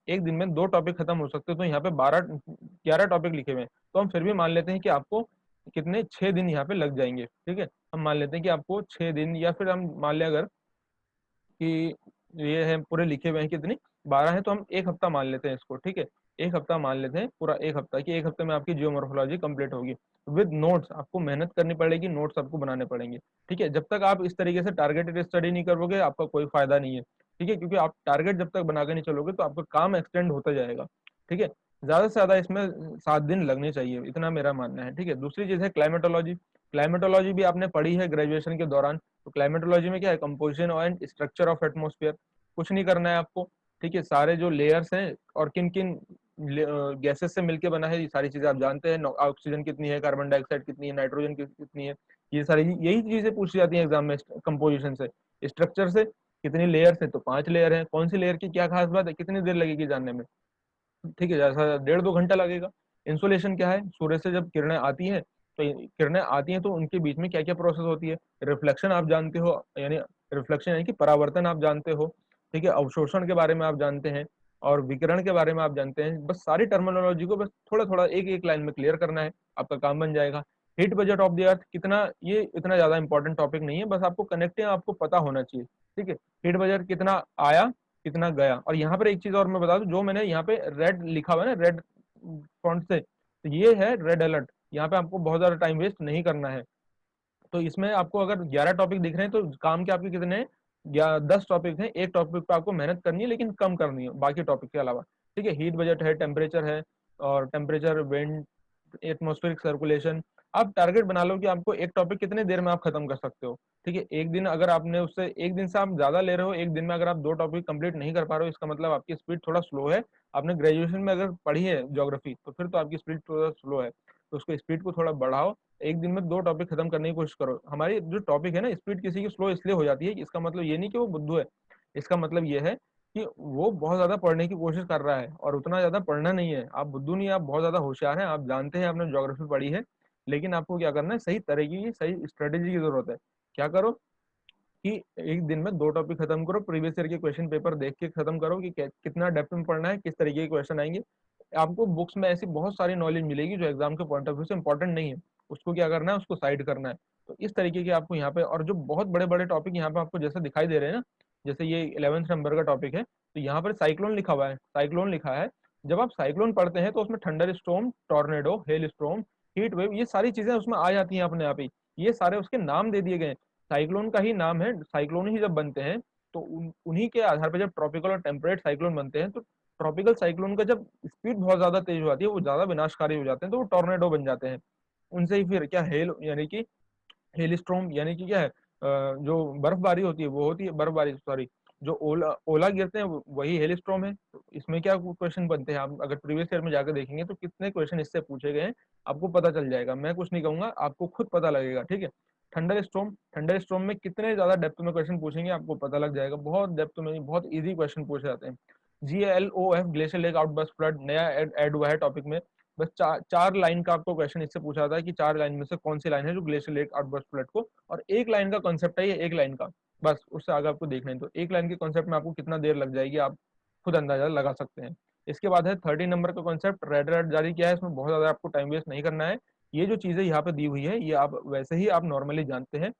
एक दिन में 2 टॉपिक खत्म हो सकते हैं, तो यहाँ पे 11 टॉपिक लिखे हुए हैं, तो हम फिर भी मान लेते हैं कि आपको कितने 6 दिन यहाँ पे लग जाएंगे, ठीक है। हम मान लेते हैं कि आपको 6 दिन, या फिर हम मान लें अगर कि ये है पूरे लिखे हुए हैं कितनी 12 है, तो हम एक हफ्ता मान लेते हैं इसको, ठीक है। एक हफ्ता मान लेते हैं, पूरा एक हफ्ता, कि एक हफ्ते में आपकी जियोमॉर्फोलॉजी कंप्लीट होगी विद नोट्स। आपको मेहनत करनी पड़ेगी, नोट्स आपको बनाने पड़ेंगे, ठीक है। जब तक आप इस तरीके से टारगेटेड स्टडी नहीं करोगे आपका कोई फायदा नहीं है, ठीक है, क्योंकि आप टारगेट जब तक बना के नहीं चलोगे तो आपका काम एक्सटेंड होता जाएगा, ठीक है। ज्यादा से ज्यादा इसमें 7 दिन लगने चाहिए, इतना मेरा मानना है, ठीक है। दूसरी चीज है क्लाइमेटोलॉजी। क्लाइमेटोलॉजी भी आपने पढ़ी है ग्रेजुएशन के दौरान। तो क्लाइमेटोलॉजी में क्या है, composition and structure of atmosphere, कुछ नहीं करना है आपको, ठीक है। सारे जो लेयर्स हैं और किन किन गैसेस से मिलके बना है, ये सारी चीजें आप जानते हैं, ऑक्सीजन कितनी है, कार्बन डाइऑक्साइड कितनी है, नाइट्रोजन कितनी है, ये सारी यही चीजें पूछी जाती हैं एग्जाम में। कंपोजिशन से, स्ट्रक्चर से, कितनी लेयर्स है, तो 5 लेयर है, कौन सी लेयर की क्या खास बात है, कितनी देर लगेगी जानने में, ठीक है, जैसा 1.5-2 घंटा लगेगा। इंसुलेशन क्या है, सूर्य से जब किरणें आती हैं, तो किरणें आती हैं तो उनके बीच में क्या क्या प्रोसेस होती है, रिफ्लेक्शन आप जानते हो, यानी रिफ्लेक्शन यानी कि परावर्तन आप जानते हो, ठीक है। अवशोषण के बारे में आप जानते हैं, और विकिरण के बारे में आप जानते हैं। बस सारी टर्मिनोलॉजी को बस थोड़ा थोड़ा एक एक लाइन में क्लियर करना है, आपका काम बन जाएगा। Heat budget of the earth कितना, ये इतना ज्यादा इंपॉर्टेंट टॉपिक नहीं है, बस आपको कनेक्टिंग आपको पता होना चाहिए, ठीक है। हीट बजट कितना आया, कितना गया। और यहाँ पर एक चीज और मैं बता दूं, जो मैंने यहाँ पे रेड लिखा हुआ है ना, रेड फॉन्ट से, तो ये है रेड अलर्ट। यहाँ पे आपको बहुत ज्यादा टाइम वेस्ट नहीं करना है। तो इसमें आपको अगर 11 टॉपिक दिख रहे हैं तो काम के आपके कितने हैं, या 10 टॉपिक हैं, एक टॉपिक पे आपको मेहनत करनी है लेकिन कम करनी है बाकी टॉपिक के अलावा, ठीक है। हीट बजट है, टेम्परेचर है, और टेम्परेचर, विंड, एटमोस्फेरिक सर्कुलेशन। आप टारगेट बना लो कि आपको एक टॉपिक कितने देर में आप खत्म कर सकते हो, ठीक है। एक दिन अगर आपने उससे, एक दिन से आप ज्यादा ले रहे हो, एक दिन में अगर आप 2 टॉपिक कंप्लीट नहीं कर पा रहे हो, इसका मतलब आपकी स्पीड थोड़ा स्लो है। आपने ग्रेजुएशन में अगर पढ़ी है ज्योग्राफी तो फिर तो आपकी स्पीड थोड़ा स्लो है, तो उसको स्पीड को थोड़ा बढ़ाओ। एक दिन में 2 टॉपिक खत्म करने की कोशिश करो। हमारी जो टॉपिक है ना, स्पीड किसी की स्लो इसलिए हो जाती है, इसका मतलब ये नहीं कि वो बुद्धू है, इसका मतलब ये है कि वो बहुत ज्यादा पढ़ने की कोशिश कर रहा है, और उतना ज्यादा पढ़ना नहीं है। आप बुद्धू नहीं, आप बहुत ज्यादा होशियार हैं, आप जानते हैं, आपने ज्योग्राफी पढ़ी है, लेकिन आपको क्या करना है, सही तरीके की, सही स्ट्रेटेजी की जरूरत है। क्या करो कि एक दिन में 2 टॉपिक खत्म करो, प्रीवियस ईयर के क्वेश्चन पेपर देख के खत्म करो कि कितना डेप्थ में पढ़ना है, किस तरीके के क्वेश्चन आएंगे। आपको बुक्स में ऐसी बहुत सारी नॉलेज मिलेगी जो एग्जाम के पॉइंट ऑफ व्यू से इंपॉर्टेंट नहीं है, उसको क्या करना है, उसको साइड करना है। तो इस तरीके के आपको यहाँ पे, और जो बहुत बड़े बड़े टॉपिक यहाँ पे आपको जैसे दिखाई दे रहे हैं ना, जैसे ये 11th नंबर का टॉपिक है, तो यहाँ पर साइक्लोन लिखा हुआ है, साइक्लोन लिखा है। जब आप साइक्लोन पढ़ते हैं तो उसमें thunder storm, tornado, hello storm, heat wave, ये सारी चीजें उसमें आ जाती हैं अपने आप ही। ये सारे उसके नाम दे दिए गए हैं, साइक्लोन का ही नाम है। साइक्लोन ही जब बनते हैं तो उन्हीं के आधार पर जब ट्रॉपिकल और टेम्परेट साइक्लोन बनते हैं, तो ट्रॉपिकल साइक्लोन का जब स्पीड बहुत ज्यादा तेज हो जाती है, वो ज्यादा विनाशकारी हो जाते हैं, तो वो टॉर्नेडो बन जाते हैं। उनसे ही फिर क्या, हेल यानी कि हेलस्टॉर्म यानी कि क्या है, जो बर्फबारी होती है वो होती है, बर्फबारी सॉरी, जो ओला ओला गिरते हैं वही हेलस्टॉर्म है। तो इसमें क्या क्वेश्चन बनते हैं, आप अगर प्रीवियस ईयर में जाकर देखेंगे तो कितने क्वेश्चन इससे पूछे गए हैं, आपको पता चल जाएगा। मैं कुछ नहीं कहूंगा, आपको खुद पता लगेगा, ठीक है। थंडर स्टॉर्म, थंडर स्टॉर्म में कितने ज्यादा डेप्थ में क्वेश्चन पूछेंगे आपको पता लग जाएगा, बहुत डेप्थ में, बहुत इजी क्वेश्चन पूछे जाते हैं। GLOF, glacier lake outburst flood, नया ऐड हुआ है टॉपिक में। बस चार लाइन का आपको क्वेश्चन इससे पूछा था कि 4 लाइन में से कौन सी लाइन है जो ग्लेशियर लेक आउटबर्स्ट फ्लड को, और एक लाइन का कॉन्सेप्ट है ये, एक लाइन का, बस उससे आगे आपको देखना है। तो एक लाइन के कॉन्सेप्ट में आपको कितना देर लग जाएगी आप खुद अंदाजा लगा सकते हैं। इसके बाद है 13 नंबर का कॉन्सेप्ट, रेड अलर्ट जारी किया है, इसमें बहुत ज्यादा आपको टाइम वेस्ट नहीं करना है। ये जो चीजें यहाँ पे दी हुई है ये आप वैसे ही आप नॉर्मली जानते हैं,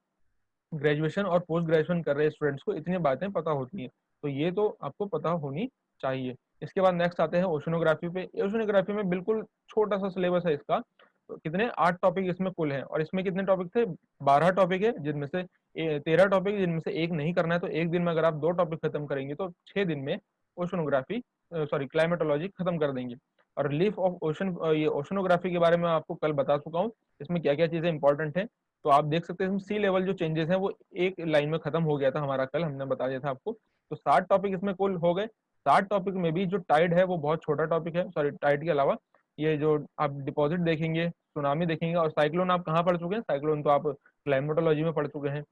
ग्रेजुएशन और पोस्ट ग्रेजुएशन कर रहे स्टूडेंट्स को इतनी बातें पता होती हैं, तो ये तो आपको पता होनी चाहिए। इसके बाद नेक्स्ट आते हैं ओशनोग्राफी पे। ओशनोग्राफी में बिल्कुल छोटा सा सिलेबस है इसका, तो कितने 8 टॉपिक इसमें कुल हैं, और इसमें कितने टॉपिक थे, 12 टॉपिक है, जिनमें से 13 टॉपिक, जिनमें से एक नहीं करना है। तो एक दिन में अगर आप 2 टॉपिक खत्म करेंगे तो 6 दिन में ओशनोग्राफी सॉरी क्लाइमेटोलॉजी खत्म कर देंगे। और रिलीफ ऑफ ओशन, ये ओशनोग्राफी के बारे में आपको कल बता चुका हूँ, इसमें क्या क्या चीजें इंपॉर्टेंट है। तो आप देख सकते हैं सी लेवल जो चेंजेस हैं वो एक लाइन में खत्म हो गया था हमारा, कल हमने बता दिया था आपको। तो 60 टॉपिक इसमें कुल हो गए। 60 टॉपिक में भी जो टाइड है वो बहुत छोटा टॉपिक है, सॉरी टाइड के अलावा ये जो आप डिपॉजिट देखेंगे, सुनामी देखेंगे, और साइक्लोन आप कहाँ पढ़ चुके हैं, साइक्लोन तो आप क्लाइमेटोलॉजी में पढ़ चुके हैं।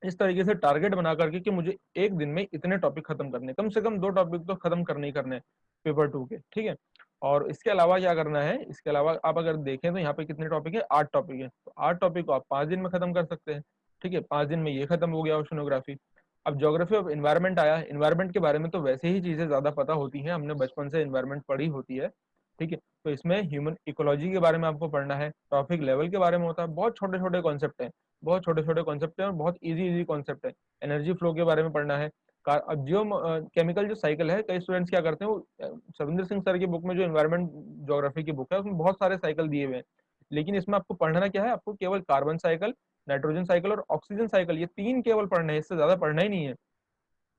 इस तरीके से टारगेट बना करके कि मुझे एक दिन में इतने टॉपिक खत्म करने, कम से कम 2 टॉपिक तो खत्म करने ही करने पेपर 2 के, ठीक है। और इसके अलावा क्या करना है, इसके अलावा आप अगर देखें तो यहाँ पे कितने टॉपिक है, 8 टॉपिक है। तो 8 टॉपिक को आप 5 दिन में खत्म कर सकते हैं, ठीक है। 5 दिन में ये खत्म हो गया ओशनोग्राफी। अब ज्योग्राफी ऑफ इन्वायरमेंट आया। इन्वायरमेंट के बारे में तो वैसे ही चीजें ज्यादा पता होती हैं, हमने बचपन से इन्वायरमेंट पढ़ी होती है, ठीक है। तो इसमें ह्यूमन इकोलॉजी के बारे में आपको पढ़ना है, ट्रॉपिक लेवल के बारे में होता है, बहुत छोटे छोटे कॉन्सेप्ट हैं, बहुत छोटे छोटे कॉन्सेप्ट हैं और बहुत इजी इजी कॉन्सेप्ट है। एनर्जी फ्लो के बारे में पढ़ना है। अब जियो केमिकल जो साइकिल है, कई स्टूडेंट्स क्या करते हैं वो सविंदर सिंह सर की बुक में जो इन्वायरमेंट ज्योग्राफी की बुक है उसमें बहुत सारे साइकिल दिए हुए हैं, लेकिन इसमें आपको पढ़ना क्या है, आपको केवल कार्बन साइकिल, नाइट्रोजन साइकिल और ऑक्सीजन साइकिल, ये 3 केवल पढ़ना है, इससे ज्यादा पढ़ना ही नहीं है।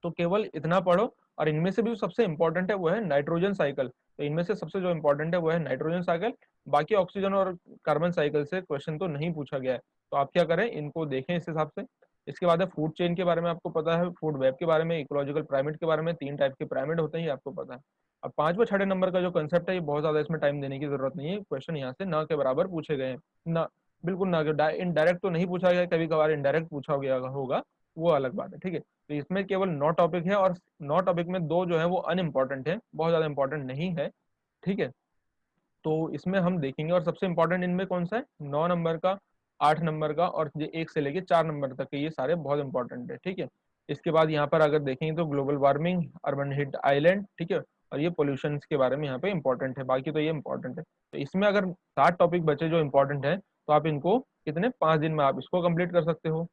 तो केवल इतना पढ़ो। और इनमें से भी जो सबसे इंपॉर्टेंट है वो है नाइट्रोजन साइकिल। तो इनमें से सबसे जो इंपॉर्टेंट है वो है नाइट्रोजन साइकिल। बाकी ऑक्सीजन और कार्बन साइकिल से क्वेश्चन तो नहीं पूछा गया है, तो आप क्या करें, इनको देखें इस हिसाब से। इसके बाद है फूड चेन के बारे में आपको पता है, फूड वेब के बारे में, इकोलॉजिकल पिरामिड के बारे में, 3 टाइप के पिरामिड होते हैं ये आपको पता है। अब 5वें 6ठे नंबर का जो कंसेप्ट है ये बहुत ज्यादा इसमें टाइम देने की जरूरत नहीं है, क्वेश्चन यहाँ से ना के बराबर पूछे गए हैं। ना, बिल्कुल ना, इनडायरेक्ट तो नहीं पूछा गया, कभी कभार इनडायरेक्ट पूछा गया होगा, वो अलग बात है, ठीक है। तो इसमें केवल 9 टॉपिक है, और 9 टॉपिक में 2 जो है वो अनइम्पॉर्टेंट है, बहुत ज्यादा इंपॉर्टेंट नहीं है, ठीक है। तो इसमें हम देखेंगे, और सबसे इंपॉर्टेंट इनमें कौन सा है, 9 नंबर का, 8 नंबर का, और ये 1 से लेके 4 नंबर तक के, ये सारे बहुत इंपॉर्टेंट है, ठीक है। इसके बाद यहाँ पर अगर देखेंगे तो global warming, urban heat island, ठीक है, और ये पोल्यूशन के बारे में यहाँ पे इंपॉर्टेंट है, बाकी तो ये इंपॉर्टेंट है। तो इसमें अगर 7 टॉपिक बचे जो इंपॉर्टेंट है, तो आप इनको कितने 5 दिन में आप इसको कंप्लीट कर सकते हो,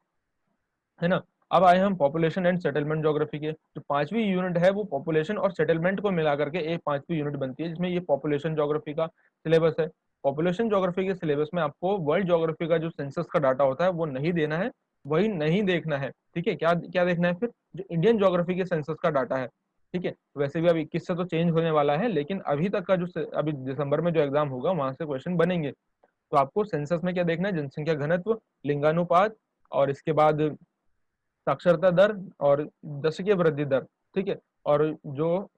है ना। अब आए हम पॉपुलेशन एंड सेटलमेंट ज्योग्राफी के। जो 5वीं यूनिट है वो पॉपुलेशन और सेटलमेंट को मिला करके एक 5वीं यूनिट बनती है, जिसमें ये पॉपुलेशन ज्योग्राफी का सिलेबस है। पॉपुलेशन ज्योग्राफी के सिलेबस में आपको वर्ल्ड ज्योग्राफी का जो सेंसस का डाटा होता है वो नहीं देना है, वही नहीं देखना है, ठीक है। क्या क्या देखना है फिर, जो इंडियन ज्योग्राफी के सेंसस का डाटा है, ठीक है। वैसे भी अब 21 से तो चेंज होने वाला है, लेकिन अभी तक का जो अभी दिसंबर में जो एग्जाम होगा वहां से क्वेश्चन बनेंगे। तो आपको सेंसस में क्या देखना है, जनसंख्या घनत्व, लिंगानुपात, और इसके बाद साक्षरता दर, और दशकीय वृद्धि दर, ठीक है। और जो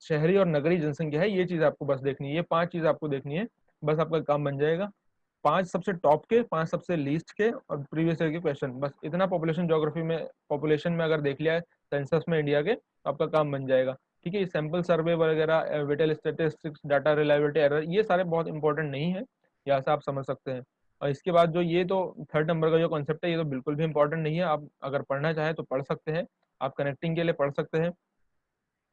शहरी और नगरीय जनसंख्या है, ये चीज आपको बस देखनी है, ये 5 चीज आपको देखनी है, बस आपका काम बन जाएगा। 5 सबसे टॉप के, 5 सबसे लीस्ट के, और प्रीवियस ईयर के क्वेश्चन, बस इतना पॉपुलेशन ज्योग्राफी में, पॉपुलेशन में अगर देख लिया है सेंसस में इंडिया के, तो आपका काम बन जाएगा, ठीक है। सैंपल सर्वे वगैरह, whittle statistics, data reliability error, ये सारे बहुत इंपॉर्टेंट नहीं है, यहाँ से आप समझ सकते हैं। और इसके बाद जो ये तो 3rd नंबर का जो कॉन्सेप्ट है, ये तो बिल्कुल भी इंपॉर्टेंट नहीं है, आप अगर पढ़ना चाहें तो पढ़ सकते हैं, आप कनेक्टिंग के लिए पढ़ सकते हैं।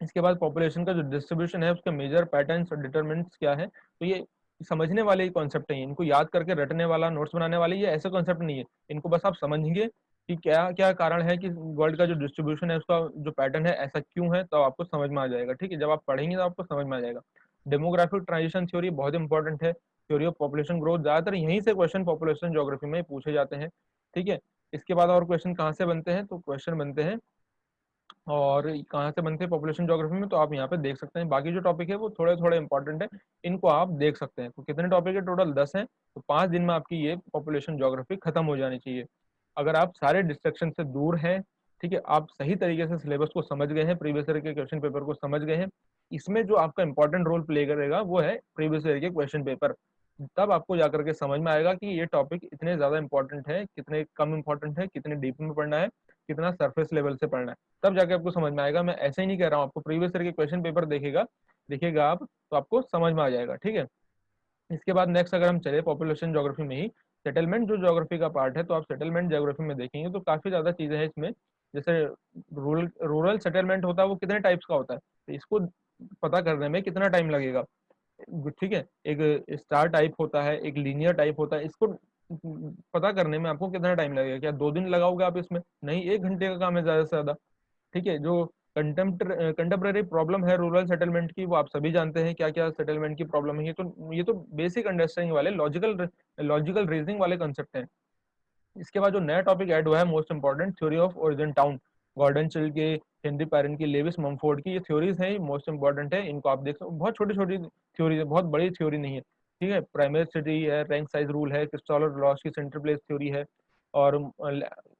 इसके बाद पॉपुलेशन का जो डिस्ट्रीब्यूशन है उसके मेजर पैटर्न्स और डिटरमिनेंट्स क्या है, तो ये समझने वाले ही कॉन्सेप्ट है, इनको याद करके रटने वाला, नोट्स बनाने वाले ये ऐसे कॉन्सेप्ट नहीं है। इनको बस आप समझेंगे कि क्या क्या कारण है कि वर्ल्ड का जो डिस्ट्रीब्यूशन है उसका जो पैटर्न है ऐसा क्यों है, तो आपको समझ में आ जाएगा, ठीक है। जब आप पढ़ेंगे तो आपको समझ में आ जाएगा। डेमोग्राफिक ट्रांजिशन थ्योरी बहुत इंपॉर्टेंट है, थ्योरी ऑफ पॉपुलेशन ग्रोथ, ज्यादातर यहीं से क्वेश्चन पॉपुलेशन ज्योग्राफी में पूछे जाते हैं, ठीक है। इसके बाद और क्वेश्चन कहाँ से बनते हैं, तो क्वेश्चन बनते हैं, और कहाँ से बनते हैं पॉपुलेशन ज्योग्राफी में, तो आप यहाँ पे देख सकते हैं। बाकी जो टॉपिक है वो थोड़े थोड़े इंपॉर्टेंट है, इनको आप देख सकते हैं। तो कितने टॉपिक है, टोटल 10 हैं। तो 5 दिन में आपकी ये पॉपुलेशन ज्योग्राफी खत्म हो जानी चाहिए, अगर आप सारे डिस्ट्रक्शन से दूर हैं, ठीक है। आप सही तरीके से सिलेबस को समझ गए हैं, प्रीवियस ईयर के क्वेश्चन पेपर को समझ गए हैं। इसमें जो आपका इंपॉर्टेंट रोल प्ले करेगा वो है प्रीवियस ईयर के क्वेश्चन पेपर। तब आपको जाकर के समझ में आएगा कि ये टॉपिक इतने ज्यादा इंपॉर्टेंट है, कितने कम इंपॉर्टेंट है, कितने डीप में पढ़ना है, कितना सरफेस लेवल से पढ़ना है, तब जाके आपको समझ में आएगा। मैं ऐसे ही नहीं कह रहा हूँ, आपको प्रीवियस ईयर के क्वेश्चन पेपर देखेगा देखिएगा आप, तो आपको समझ में आ जाएगा, ठीक है। इसके बाद नेक्स्ट अगर हम चले पॉपुलेशन ज्योग्राफी में ही, सेटलमेंट जो ज्योग्राफी का पार्ट है, तो आप सेटलमेंट ज्योग्राफी में देखेंगे तो काफी ज्यादा चीजें हैं इसमें। जैसे रूरल रूरल सेटलमेंट होता है वो कितने टाइप्स का होता है, तो इसको पता करने में कितना टाइम लगेगा। ठीक है, एक स्टार टाइप होता है, एक लीनियर टाइप होता है, इसको पता करने में आपको कितना टाइम लगेगा? क्या 2 दिन लगाओगे आप इसमें? नहीं, 1 घंटे का काम है ज्यादा से ज्यादा। ठीक है, जो कंटेम्प्रेरी प्रॉब्लम है रूरल सेटलमेंट की, वो आप सभी जानते हैं क्या क्या सेटलमेंट की प्रॉब्लम है। ये तो बेसिक अंडरस्टैंडिंग वाले लॉजिकल लॉजिकल रीजनिंग वाले कंसेप्ट हैं। इसके बाद जो नया टॉपिक ऐड हुआ है, most important, theory of origin town, Gordon Childe के, हेनरी पैरन की, लेविस ममफोर्ड की, ये थ्योरीज हैं, मोस्ट इंपॉर्टेंट है, इनको आप देख सकते हो। बहुत छोटी छोटी थ्योरी है, बहुत बड़ी थ्योरी नहीं है। ठीक है, प्राइमरी सिटी है, रैंक साइज रूल है, क्रिस्टोलर लॉस की सेंटर प्लेस थ्योरी है, और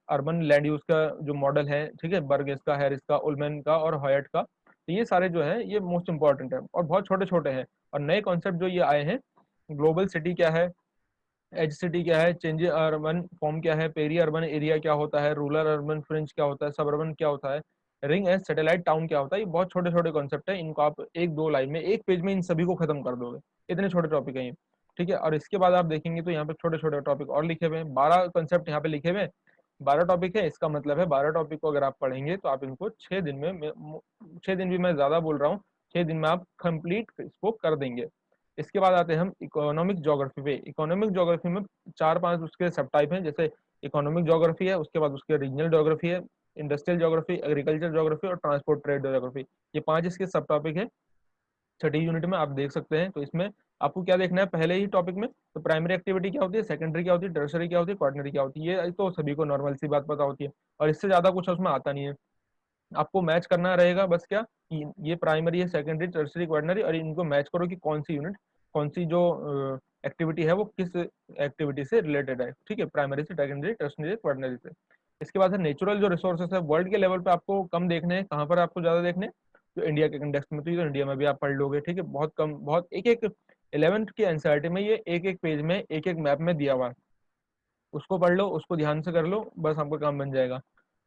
अर्बन लैंड यूज का जो मॉडल है, ठीक है, बर्गेस का, हैरिस का, उलमैन का और हॉयट का, तो ये सारे जो है ये मोस्ट इंपॉर्टेंट है और बहुत छोटे छोटे हैं। और नए कॉन्सेप्ट जो ये आए हैं, ग्लोबल सिटी क्या है, एज सिटी क्या है, चेंज अर्बन फॉर्म क्या है, पेरी अर्बन एरिया क्या होता है, रूरल अर्बन फ्रिंज क्या होता है, सब अर्बन क्या होता है, रिंग एज सैटेलाइट टाउन क्या होता है, ये बहुत छोटे छोटे कॉन्सेप्ट है। इनको आप एक दो लाइन में, एक पेज में इन सभी को खत्म कर दोगे, इतने छोटे टॉपिक है ये। ठीक है, और इसके बाद आप देखेंगे तो यहाँ पे छोटे छोटे टॉपिक और लिखे हुए हैं, 12 कॉन्सेप्ट यहाँ पे लिखे हुए हैं, 12 टॉपिक है। इसका मतलब है 12 टॉपिक को अगर आप पढ़ेंगे तो आप इनको 6 दिन में, 6 दिन भी मैं ज्यादा बोल रहा हूँ, 6 दिन में आप कंप्लीट इसको कर देंगे। इसके बाद आते हैं हम इकोनॉमिक ज्योग्राफी पे। इकोनॉमिक ज्योग्राफी में 4-5 उसके सब टाइप हैं, जैसे इकोनॉमिक ज्योग्राफी है, उसके बाद उसके रीजनल ज्योग्राफी है, इंडस्ट्रियल ज्योग्राफी, एग्रीकल्चर ज्योग्राफी और ट्रांसपोर्ट ट्रेड ज्योग्राफी। ये 5 इसके सब टॉपिक है, छठी यूनिट में आप देख सकते हैं। तो इसमें आपको क्या देखना है पहले ही टॉपिक में, तो प्राइमरी एक्टिविटी क्या होती है, सेकेंडरी क्या होती है, टर्सरी क्या होती है, क्वार्टनरी क्या होती है, ये तो सभी को नॉर्मल सी बात पता होती है, और इससे ज्यादा कुछ उसमें आता नहीं है। आपको मैच करना रहेगा बस क्या, कि ये प्राइमरी है, सेकेंडरी, टर्सरी, क्वार्टनरी, और इनको मैच करो कि कौन सी यूनिट, कौन सी जो एक्टिविटी है वो किस एक्टिविटी से रिलेटेड है। ठीक है, प्राइमरी से, सेकेंडरी, टर्सरी, क्वार्टनरी से। इसके बाद है नेचुरल जो रिसोर्सेस है, वर्ल्ड के लेवल पे आपको कम देखने हैं, कहाँ पर आपको ज्यादा देखने हैं, तो इंडिया के कंटेक्स्ट में, तो ये तो इंडिया में भी आप पढ़ लोगे। ठीक है, बहुत कम, बहुत एक एक 11th की एनसीईआरटी में ये एक एक पेज में, एक एक मैप में दिया हुआ है, उसको पढ़ लो, उसको ध्यान से कर लो, बस आपका काम बन जाएगा।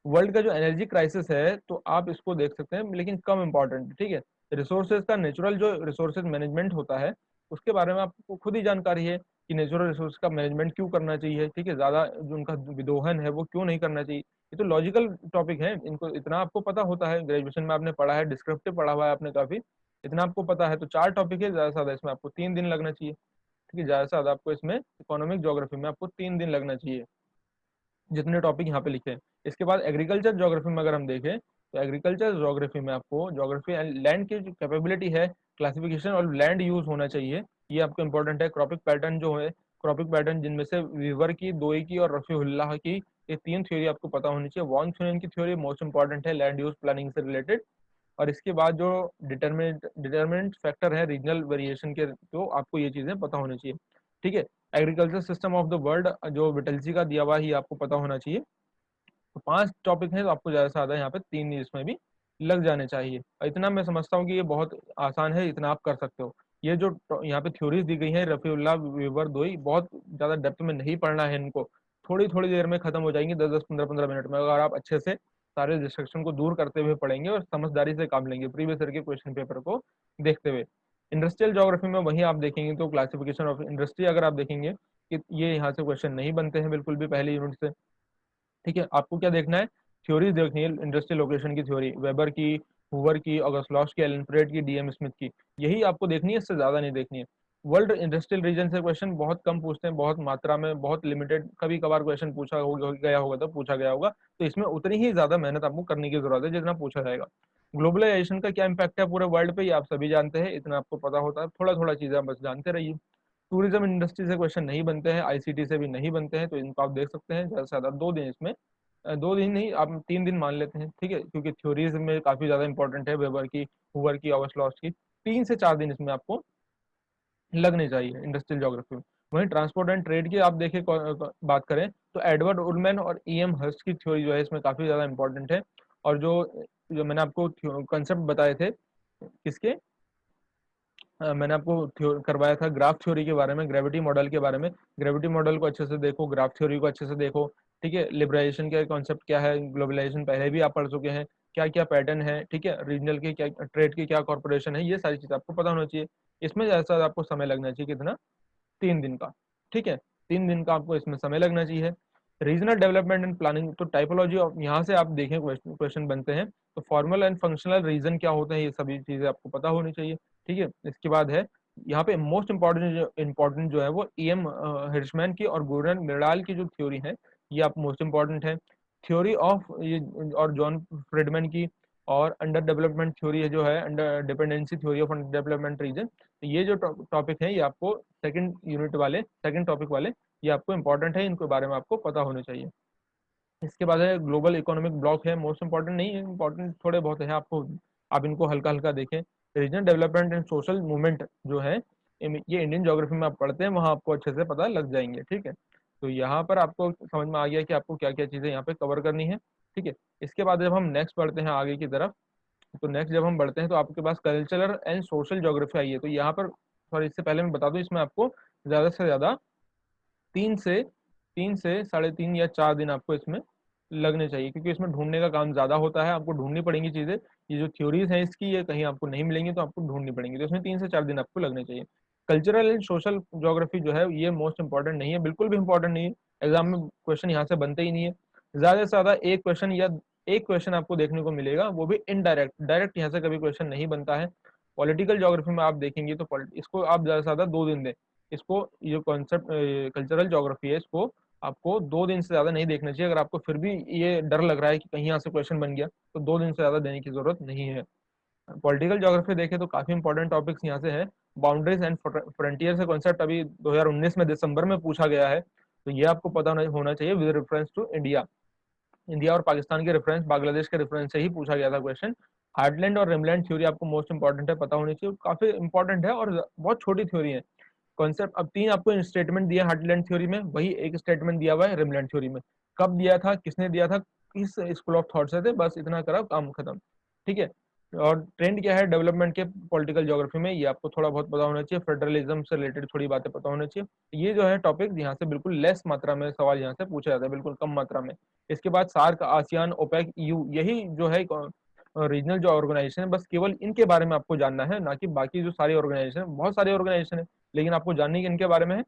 वर्ल्ड का जो एनर्जी क्राइसिस है, तो आप इसको देख सकते हैं, लेकिन कम इंपॉर्टेंट। ठीक है, रिसोर्सेज का, नेचुरल जो रिसोर्सेज मैनेजमेंट होता है, उसके बारे में आपको खुद ही जानकारी है कि नेचुरल रिसोर्स का मैनेजमेंट क्यों करना चाहिए। ठीक है, ज्यादा जो उनका विदोहन है वो क्यों नहीं करना चाहिए, ये तो लॉजिकल टॉपिक है, इनको इतना आपको पता होता है, ग्रेजुएशन में आपने पढ़ा है, डिस्क्रिप्टिव पढ़ा हुआ है आपने काफी, इतना आपको पता है। तो 4 टॉपिक है, ज्यादा से ज्यादा इसमें आपको 3 दिन लगना चाहिए। ठीक है, ज्यादा से ज्यादा आपको इसमें इकोनॉमिक ज्योग्राफी में आपको 3 दिन लगना चाहिए, जितने टॉपिक यहाँ पे लिखे हैं। इसके बाद एग्रीकल्चर ज्योग्राफी में अगर हम देखें, तो एग्रीकल्चर ज्योग्राफी में आपको ज्योग्राफी एंड लैंड की जो कैपेबिलिटी है, क्लासिफिकेशन और लैंड यूज होना चाहिए, ये आपको इंपॉर्टेंट है। क्रॉपिक पैटर्न जो है, क्रॉपिक पैटर्न जिनमें से वीवर की, दोई की और रफी उल्लाह की, ये 3 थ्योरी आपको पता होनी चाहिए। वॉन थ्योरी की थ्योरी मोस्ट इंपॉर्टेंट है लैंड यूज प्लानिंग से रिलेटेड। और इसके बाद जो डिटर्मिनेंट फैक्टर है रीजनल वेरिएशन के, तो आपको ये चीजें पता होनी चाहिए। ठीक है, agriculture system of the world जो विटलसी का दिया हुआ ही आपको पता होना चाहिए। तो 5 टॉपिक हैं, तो आपको ज्यादा से ज्यादा यहाँ पे 3 इसमें भी लग जाने चाहिए, और इतना मैं समझता हूँ कि ये बहुत आसान है, इतना आप कर सकते हो। ये जो यहाँ पे थ्योरीज दी गई है, रफीउल्लाह, वीवर, दोई, बहुत ज्यादा डेप्थ में नहीं पढ़ना है इनको, थोड़ी थोड़ी देर में खत्म हो जाएंगी, 10-10, 15-15 मिनट में, अगर आप अच्छे से सारे डिस्ट्रक्शन को दूर करते हुए पढ़ेंगे और समझदारी से काम लेंगे प्रीवियस ईयर के क्वेश्चन पेपर को देखते हुए। इंडस्ट्रियल ज्योग्राफी में वही आप देखेंगे तो क्लासिफिकेशन ऑफ इंडस्ट्री अगर आप देखेंगे कि ये यहाँ से क्वेश्चन नहीं बनते हैं बिल्कुल भी पहली यूनिट से। ठीक है, आपको क्या देखना है, थ्योरीज देखनी है, इंडस्ट्रियल लोकेशन की थ्योरी, वेबर की, हुवर की, ऑगस्लॉस की, एलन फ्रेड की, डीएम स्मिथ की, यही आपको देखनी है, इससे ज्यादा नहीं देखनी है। वर्ल्ड इंडस्ट्रियल रीजन से क्वेश्चन बहुत कम पूछते हैं, बहुत मात्रा में, बहुत लिमिटेड, कभी कभार क्वेश्चन पूछा गया होगा, तो पूछा गया होगा, तो इसमें उतनी ही ज्यादा मेहनत आपको करने की जरूरत है जितना पूछा जाएगा। ग्लोबलाइजेशन का क्या इम्पैक्ट है पूरे वर्ल्ड पे, ये आप सभी जानते हैं, इतना आपको पता होता है, थोड़ा थोड़ा चीजें आप बस जानते रहिए। टूरिज्म इंडस्ट्री से क्वेश्चन नहीं बनते हैं, आईसीटी से भी नहीं बनते हैं, तो इनको आप देख सकते हैं, ज्यादा से ज्यादा 2 दिन इसमें, 2 दिन नहीं, आप 3 दिन मान लेते हैं। ठीक है, क्योंकि थ्योरीज में काफी ज्यादा इंपॉर्टेंट है, वेबर की, हुवर की, ऑगस्लॉस की, 3 से 4 दिन इसमें आपको लगने चाहिए इंडस्ट्रियल ज्योग्राफी में। वहीं ट्रांसपोर्ट एंड ट्रेड की आप देखें, बात करें तो एडवर्ड उलमैन और ईएम हर्स्ट की थ्योरी जो है इसमें काफी ज्यादा इंपॉर्टेंट है। और जो जो मैंने आपको कंसेप्ट बताए थे किसके, मैंने आपको करवाया था ग्राफ थ्योरी के बारे में, ग्रेविटी मॉडल के बारे में, ग्रेविटी मॉडल को अच्छे से देखो, ग्राफ थ्योरी को अच्छे से देखो। ठीक है, लिबराइजेशन का कॉन्सेप्ट क्या है, ग्लोबलाइजेशन पहले भी आप पढ़ चुके हैं, क्या क्या पैटर्न है। ठीक है, रीजनल के क्या, ट्रेड की क्या कॉर्पोरेशन है, ये सारी चीज आपको पता होना चाहिए। इसमें जैसा आपको समय लगना चाहिए कितना, 3 दिन का। ठीक है, 3 दिन का आपको इसमें समय लगना चाहिए। रीजनल डेवलपमेंट एंड प्लानिंग, तो टाइपोलॉजी ऑफ, यहाँ से आप देखें क्वेश्चन बनते हैं, तो फॉर्मल एंड फंक्शनल रीजन क्या होते हैं, ये सभी चीजें आपको पता होनी चाहिए। ठीक है, इसके बाद है यहाँ पे मोस्ट इंपॉर्टेंट जो है वो ईएम हिर्शमैन की और गुरन मिराल की जो थ्योरी है, ये आप मोस्ट इंपॉर्टेंट है। थ्योरी ऑफ ये और जॉन फ्रीडमैन की, और अंडर डेवलपमेंट थ्योरी है जो है, under dependency theory of under development region. तो ये जो टॉपिक है ये आपको सेकंड यूनिट वाले, सेकंड टॉपिक वाले, ये आपको इंपॉर्टेंट है, इनके बारे में आपको पता होना चाहिए। इसके बाद है ग्लोबल इकोनॉमिक ब्लॉक है, मोस्ट इंपॉर्टेंट नहीं है, इंपॉर्टेंट थोड़े बहुत है आपको, आप इनको हल्का हल्का देखें। Regional development and social movement जो है, ये इंडियन ज्योग्राफी में आप पढ़ते हैं, वहाँ आपको अच्छे से पता लग जाएंगे। ठीक है, तो यहाँ पर आपको समझ में आ गया कि आपको क्या क्या चीज़ें यहाँ पे कवर करनी है। ठीक है, इसके बाद जब हम नेक्स्ट बढ़ते हैं आगे की तरफ, तो नेक्स्ट जब हम बढ़ते हैं तो आपके पास कल्चरल एंड सोशल ज्योग्राफी आई है। तो यहाँ पर सॉरी, इससे पहले मैं बता दूं, इसमें आपको ज़्यादा से ज़्यादा 3 से 3.5 या 4 दिन आपको इसमें लगने चाहिए, क्योंकि इसमें ढूंढने का काम ज्यादा होता है, आपको ढूंढनी पड़ेंगी चीजें। ये जो थ्योरीज हैं इसकी, ये कहीं आपको नहीं मिलेंगी, तो आपको ढूंढनी पड़ेंगी, तो इसमें 3 से 4 दिन आपको लगने चाहिए। कल्चरल एंड सोशल ज्योग्राफी जो है ये मोस्ट इंपॉर्टेंट नहीं है, बिल्कुल भी इंपॉर्टेंट नहीं है, एग्जाम में क्वेश्चन यहाँ से बनते ही नहीं है। ज्यादा से ज्यादा एक क्वेश्चन या एक क्वेश्चन आपको देखने को मिलेगा, वो भी इनडायरेक्ट, डायरेक्ट यहाँ से कभी क्वेश्चन नहीं बनता है। पॉलिटिकल ज्योग्राफी में आप देखेंगे तो इसको आप ज्यादा से ज्यादा 2 दिन दें। इसको, ये कॉन्सेप्ट कल्चरल ज्योग्राफी है, इसको आपको 2 दिन से ज्यादा नहीं देखना चाहिए। अगर आपको फिर भी ये डर लग रहा है कि कहीं यहाँ से क्वेश्चन बन गया, तो 2 दिन से ज्यादा देने की जरूरत नहीं है। पॉलिटिकल ज्योग्राफी देखें तो काफी इंपॉर्टेंट टॉपिक्स यहाँ से है। बाउंड्रीज एंड फ्रंटियर से कॉन्सेप्ट अभी 2019 में दिसंबर में पूछा गया है, तो ये आपको पता होना चाहिए with reference to India. India और पाकिस्तान के रेफरेंस, बांग्लादेश के रेफरेंस से ही पूछा गया था क्वेश्चन। हार्डलैंड और रिमलैंड थ्योरी आपको मोस्ट इंपॉर्टेंट है, पता होनी चाहिए, काफी इंपॉर्टेंट है और बहुत छोटी थ्योरी है। कॉन्सेप्ट, अब 3 आपको स्टेटमेंट दिया हार्टलैंड थ्योरी में, वही एक स्टेटमेंट दिया हुआ है रिमलैंड थ्योरी में। कब दिया था, किसने दिया था, किस स्कूल ऑफ थॉट से थे, बस इतना करा, काम खत्म। ठीक है, और ट्रेंड क्या है डेवलपमेंट के पॉलिटिकल ज्योग्राफी में, ये आपको थोड़ा बहुत पता होना चाहिए। फेडरलिज्म से रिलेटेड थोड़ी बातें पता होना चाहिए। ये जो है टॉपिक यहाँ से बिल्कुल लेस मात्रा में सवाल यहाँ से पूछा जाता है, बिल्कुल कम मात्रा में। इसके बाद सार्क, आसियान, ओपेक, यू, यही जो है रीजनल जो ऑर्गेनाइजेशन है, बस केवल इनके बारे में आपको जानना है, ना कि बाकी जो सारी ऑर्गेनाइजेशन, बहुत सारी ऑर्गेनाइजेशन है, लेकिन आपको जानने की इनके बारे में है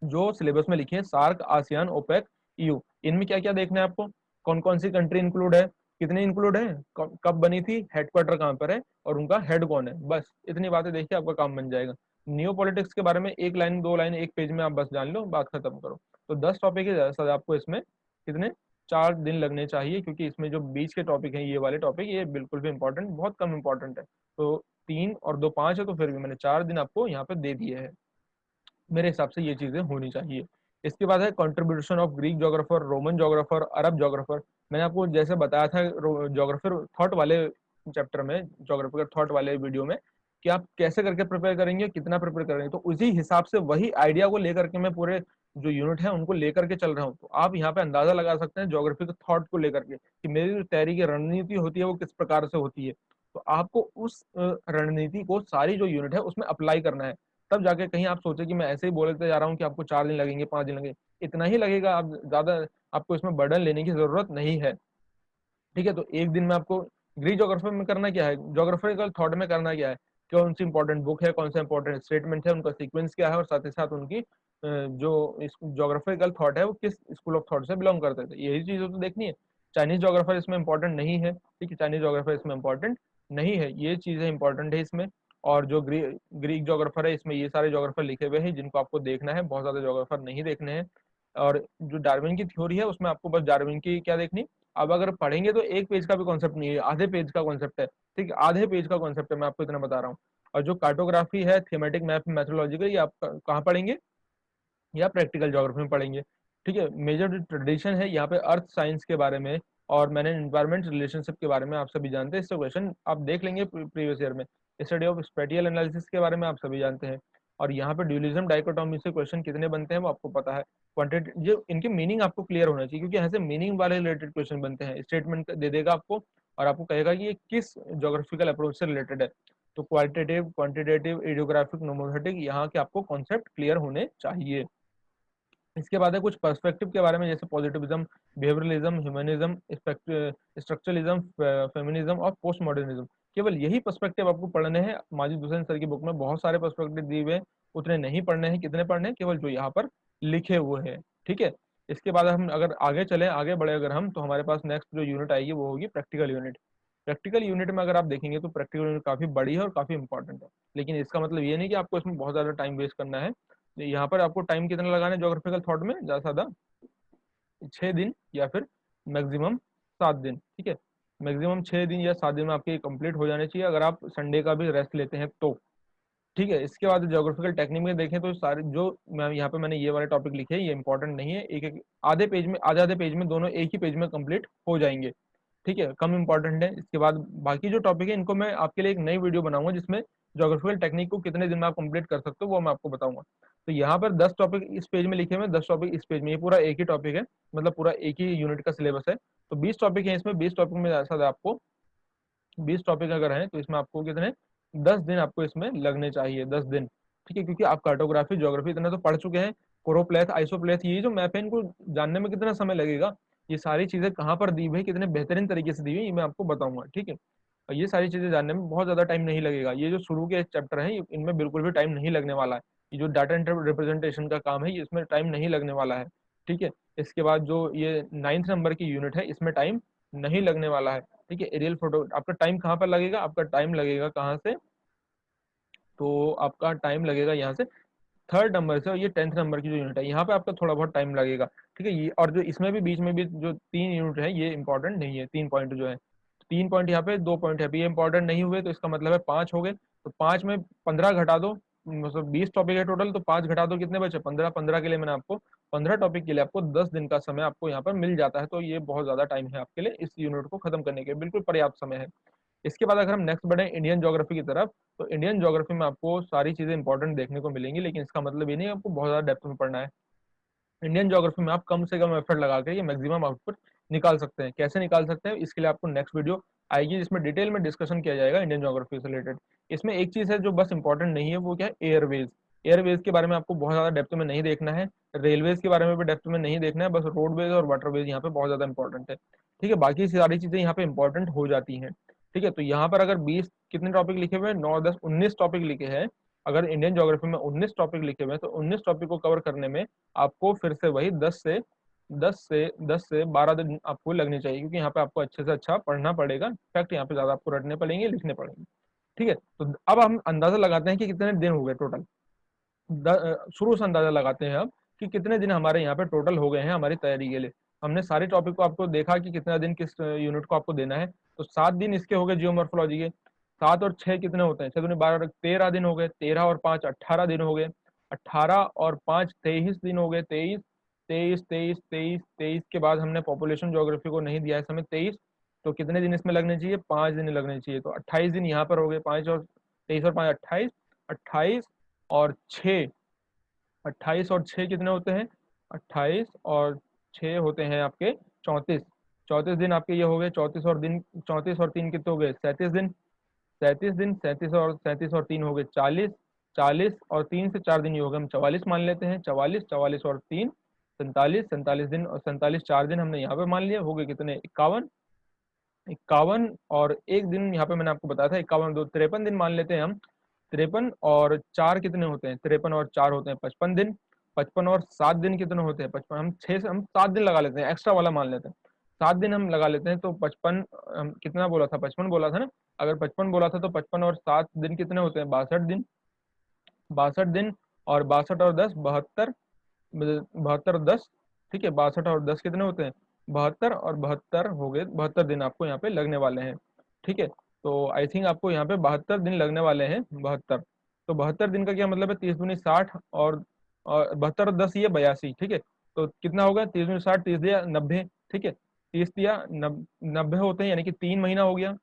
जो सिलेबस में लिखे हैं। सार्क, आसियान, ओपेक, ईयू, इनमें क्या क्या देखना है आपको, कौन कौन सी कंट्री इंक्लूड है, कितने इंक्लूड है, कब बनी थी, हेडक्वार्टर कहाँ पर है, और उनका हेड कौन है, बस इतनी बातें देखिए आपका काम बन जाएगा। नियो पॉलिटिक्स के बारे में 1 लाइन 2 लाइन एक पेज में आप बस जान लो, बात खत्म करो। तो 10 टॉपिक है, सर आपको इसमें कितने 4 दिन लगने चाहिए, क्योंकि इसमें जो बीच के टॉपिक हैं, ये वाले टॉपिक, ये बिल्कुल भी इंपॉर्टेंट, बहुत कम इंपॉर्टेंट है। तो 3 और 2 5 है, तो फिर भी मैंने 4 दिन आपको यहाँ पे दे दिए हैं। मेरे हिसाब से ये चीजें होनी चाहिए। इसके बाद है contribution of Greek geographer, Roman geographer, Arab geographer. मैंने आपको जैसे बताया था जोग्राफर थॉट वाले चैप्टर में, जोग्राफिकल थॉट वाले वीडियो में, कि आप कैसे करके प्रिपेयर करेंगे, कितना प्रिपेयर करेंगे, तो उसी हिसाब से वही आइडिया को लेकर के मैं पूरे जो यूनिट है उनको लेकर के चल रहा हूँ। तो आप यहाँ पे अंदाजा लगा सकते हैं जोग्राफी के थॉट को लेकर के कि मेरी जो तैयारी की रणनीति होती है वो किस प्रकार से होती है। तो आपको उस रणनीति को सारी जो यूनिट है उसमें अप्लाई करना है, तब जाके कहीं आप सोचे कि मैं ऐसे ही बोलते जा रहा हूँ कि आपको 4 दिन लगेंगे, 5 दिन लगेंगे, इतना ही लगेगा, आप ज्यादा, आपको इसमें बर्डन लेने की जरूरत नहीं है। ठीक है, तो एक दिन में आपको ग्रीक जोग्राफी में करना क्या है, जोग्राफिकल थॉट में करना क्या है, कौन सी इंपॉर्टेंट बुक है, कौन सा इंपॉर्टेंट स्टेटमेंट है, उनका सीक्वेंस क्या है, और साथ ही साथ उनकी जो जोग्राफिकल थॉट है वो किस स्कूल ऑफ थॉट से बिलोंग करते थे, यही चीज तो देखनी है। चाइनीज जोग्राफर इसमें इंपॉर्टेंट नहीं है, ठीक है, चाइनीज जोग्राफर इसमें इंपॉर्टेंट नहीं है, ये चीजें इंपॉर्टेंट है इसमें। और जो ग्रीक जोग्राफर है, इसमें ये सारे जोग्राफर लिखे हुए हैं जिनको आपको देखना है, बहुत ज्यादा जोग्राफर नहीं देखने हैं। और जो डार्विन की थ्योरी है उसमें आपको बस डार्विन की क्या देखनी, अब अगर पढ़ेंगे तो एक पेज का भी कॉन्सेप्ट नहीं है, आधे पेज का कॉन्सेप्ट है। ठीक है, आधे पेज का कॉन्सेप्ट है, मैं आपको इतना बता रहा हूँ। और जो कार्टोग्राफी है, थीमेटिक मैप, मैथोलॉजिकल, ये आप कहाँ पढ़ेंगे, या प्रैक्टिकल ज्योग्राफी में पढ़ेंगे। ठीक है, मेजर जो ट्रेडिशन है यहाँ पे अर्थ साइंस के बारे में और मैंने इन्वायरमेंट रिलेशनशिप के बारे में आप सभी जानते हैं, इससे क्वेश्चन आप देख लेंगे प्रीवियस ईयर में। स्टडी ऑफ स्पेटियल एनालिसिस के बारे में आप सभी जानते हैं। और यहाँ पे ड्यूलिज्म डाइकोटोमी से क्वेश्चन कितने बनते हैं वो आपको पता है। क्वांटिटी, जो इनके मीनिंग आपको क्लियर होना चाहिए, क्योंकि यहाँ से मीनिंग वाले रिलेटेड क्वेश्चन बनते हैं। स्टेटमेंट दे देगा आपको और आपको कहेगा कि ये किस जोग्राफिकल अप्रोच से रिलेटेड है। तो क्वालिटेटिव, क्वांटिटेटिव, एडियोग्राफिक, नोमोथेटिक, यहाँ के आपको कॉन्सेप्ट क्लियर होने चाहिए। इसके बाद है कुछ पर्सपेक्टिव के बारे में, जैसे positivism, behaviourism, humanism, structuralism, feminism और पोस्ट मॉडर्निज्म। केवल यही पर्सपेक्टिव आपको पढ़ने हैं। माजिद हुसैन सर की बुक में बहुत सारे पर्सपेक्टिव दिए हुए हैं, उतने नहीं पढ़ने हैं। कितने पढ़ने हैं? केवल जो यहाँ पर लिखे हुए हैं। ठीक है। इसके बाद हम अगर आगे चले, आगे बढ़े अगर हम, तो हमारे पास नेक्स्ट जो यूनिट आएगी वो होगी प्रैक्टिकल यूनिट। प्रैक्टिकल यूनिट में अगर आप देखेंगे तो प्रैक्टिकल यूनिट काफी बड़ी है और काफी इंपॉर्टेंट है, लेकिन इसका मतलब ये नहीं कि आपको इसमें बहुत ज्यादा टाइम वेस्ट करना है। यहाँ पर आपको टाइम कितना लगाना है ज्योग्राफिकल थॉट में? ज्यादा ज्यादा 6 दिन या फिर मैक्सिमम 7 दिन। ठीक है। मैक्सिमम 6 दिन या 7 दिन में आपके कंप्लीट हो जाने चाहिए, अगर आप संडे का भी रेस्ट लेते हैं तो। ठीक है। इसके बाद ज्योग्राफिकल टेक्निक में देखें तो सारे जो मैं यहाँ पे मैंने ये वाले टॉपिक लिखे हैं ये इंपॉर्टेंट नहीं है, एक एक आधे पेज में, आधे आधे पेज में, दोनों एक ही पेज में कंप्लीट हो जाएंगे। ठीक है, कम इंपॉर्टेंट है। इसके बाद बाकी जो टॉपिक है इनको मैं आपके लिए एक नई वीडियो बनाऊंगा, जिसमें ज्योग्राफिकल टेक्निक को कितने दिन में आप कंप्लीट कर सकते हो वो मैं आपको बताऊंगा। तो यहाँ पर 10 टॉपिक इस पेज में लिखे हुए हैं, 10 टॉपिक इस पेज में, ये पूरा एक ही टॉपिक है, मतलब पूरा एक ही यूनिट का सिलेबस है। तो 20 टॉपिक है इसमें, 20 टॉपिक में ऐसा आपको 20 टॉपिक अगर हैं तो इसमें आपको कितने, 10 दिन आपको इसमें लगने चाहिए, 10 दिन। ठीक है, क्योंकि आप कार्टोग्राफी ज्योग्राफी इतना तो पढ़ चुके हैं। कोरोप्लेथ, आइसोप्लेथ, ये जो मैप है इनको जानने में कितना समय लगेगा, ये सारी चीजें कहाँ पर दी हुई है, कितने बेहतरीन तरीके से दी हुई है, ये मैं आपको बताऊंगा। ठीक है। और ये सारी चीजें जानने में बहुत ज्यादा टाइम नहीं लगेगा। ये जो शुरू के चैप्टर हैं इनमें बिल्कुल भी टाइम नहीं लगने वाला है। ये जो डाटा रिप्रेजेंटेशन का काम है ये इसमें टाइम नहीं लगने वाला है। ठीक है। इसके बाद जो ये 9th नंबर की यूनिट है इसमें टाइम नहीं लगने वाला है। ठीक है। एरियल फोटो आपका टाइम कहाँ पर लगेगा? आपका टाइम लगेगा कहाँ से? तो आपका टाइम लगेगा यहाँ से 3rd नंबर से, और ये 10th नंबर की जो यूनिट है यहाँ पे आपका थोड़ा बहुत टाइम लगेगा। ठीक है। ये और जो इसमें भी बीच में भी जो 3 यूनिट है ये इंपॉर्टेंट नहीं है, 3 पॉइंट जो है, 3 पॉइंट यहाँ पे, 2 पॉइंट यहाँ पे, ये इंपॉर्टेंट नहीं हुए, तो इसका मतलब है 5 हो गए। तो 5 में 15 घटा दो, मतलब 20 टॉपिक है टोटल, तो 5 घटा दो, कितने बचे? 15। 15 के लिए मैंने आपको 15 टॉपिक के लिए आपको 10 दिन का समय आपको यहाँ पर मिल जाता है। तो ये बहुत ज्यादा टाइम है आपके लिए, इस यूनिट को खत्म करने के बिल्कुल पर्याप्त समय है। इसके बाद अगर हम नेक्स्ट बढ़े इंडियन ज्योग्राफी की तरफ, तो इंडियन ज्योग्राफी में आपको सारी चीजें इंपॉर्टेंट देखने को मिलेंगी, लेकिन इसका मतलब ये नहीं है आपको बहुत ज्यादा डेप्थ में पढ़ना है। इंडियन ज्योग्राफी में आप कम से कम एफर्ट लगा के ये मैक्सिमम आउटपुट निकाल सकते हैं। कैसे निकाल सकते हैं, इसके लिए आपको नेक्स्ट वीडियो आएगी जिसमें डिटेल में डिस्कशन किया जाएगा इंडियन ज्योग्राफी से रिलेटेड। इसमें एक चीज है जो बस इंपॉर्टेंट नहीं है, वो क्या है? एयरवेज। एयरवेज के बारे में आपको बहुत ज्यादा डेप्थ में नहीं देखना है, रेलवेज के बारे में भी डेप्थ में नहीं देखना है, बस रोडवेज और वाटरवेज यहाँ पे बहुत ज्यादा इंपॉर्टेंट है। ठीक है, बाकी सारी चीजें यहाँ पे इंपॉर्टेंट हो जाती हैं। ठीक है, तो यहाँ पर अगर 20 कितने टॉपिक लिखे हुए हैं, 9 10 19 टॉपिक लिखे हैं। अगर इंडियन ज्योग्राफी में 19 टॉपिक लिखे हुए हैं तो 19 टॉपिक को कवर करने में आपको फिर से वही 10 से 12 दिन आपको लगने चाहिए, क्योंकि यहाँ पे आपको अच्छे से अच्छा पढ़ना पड़ेगा। इनफैक्ट यहाँ पे ज्यादा आपको रटने पड़ेंगे, लिखने पड़ेंगे। ठीक है, तो अब हम अंदाजा लगाते हैं कि कितने दिन हो गए टोटल। शुरू से अंदाजा लगाते हैं अब कि कितने दिन हमारे यहाँ पे टोटल हो गए हैं हमारी तैयारी के लिए। हमने सारे टॉपिक को आपको देखा कि कितना दिन किस यूनिट को आपको देना है। तो 7 दिन इसके हो गए जियोमॉर्फोलॉजी के। 7 और 6 कितने होते हैं? 6 दूनी 12, 13 दिन हो गए। 13 और 5 18 दिन हो गए। 18 और 5 23 दिन हो गए। 23 23 23 23 23 के बाद हमने पॉपुलेशन ज्योग्राफी को नहीं दिया है समय 23। तो कितने दिन इसमें लगने चाहिए? 5 दिन लगने चाहिए। तो 28 दिन यहाँ पर हो गए। 5 और 23 और 5 28। 28 और 6, 28 और 6 कितने होते हैं? 28 और 6 होते हैं आपके 34। 34 दिन आपके ये हो गए। 34 और 3 कितने हो गए? 37 दिन। 37 दिन, 37 और 3 हो गए 40। 40 और 3 से 4 दिन ये हो गए, हम 44 मान लेते हैं। 44, 44 और 3 47। 47 दिन और 47 4 दिन हमने यहाँ पे मान लिया, हो गए कितने? 51। 51 और 1 दिन यहाँ पे मैंने आपको बताया था 51, 2 53 दिन मान लेते हैं हम। 53 और 4 कितने होते हैं? 53 और 4 होते हैं 55 दिन। 55 और 7 दिन कितने होते हैं? 55, हम 7 दिन लगा लेते हैं, एक्स्ट्रा वाला मान लेते हैं। 7 दिन हम लगा लेते हैं, तो 55, कितना बोला था? 55 बोला था ना। अगर 55 बोला था तो 55 और 7 दिन कितने होते हैं? 62 दिन। 62 दिन और 62 और 10 72। 72 और 10, ठीक है, 62 और 10 कितने होते हैं? 72 और 72 हो गए। 72 दिन आपको यहाँ पे लगने वाले हैं। ठीक है, तो आई थिंक आपको यहाँ पे 72 दिन लगने वाले हैं। 72, तो 72 दिन का क्या मतलब है? 30 दूनी 60 और 72 और 10 ये 82। ठीक है, तो कितना होगा? 30 दूनी 60, 30 दिया 90। ठीक है, 30 दिया 90 होते हैं, यानी कि 3 महीना हो गया।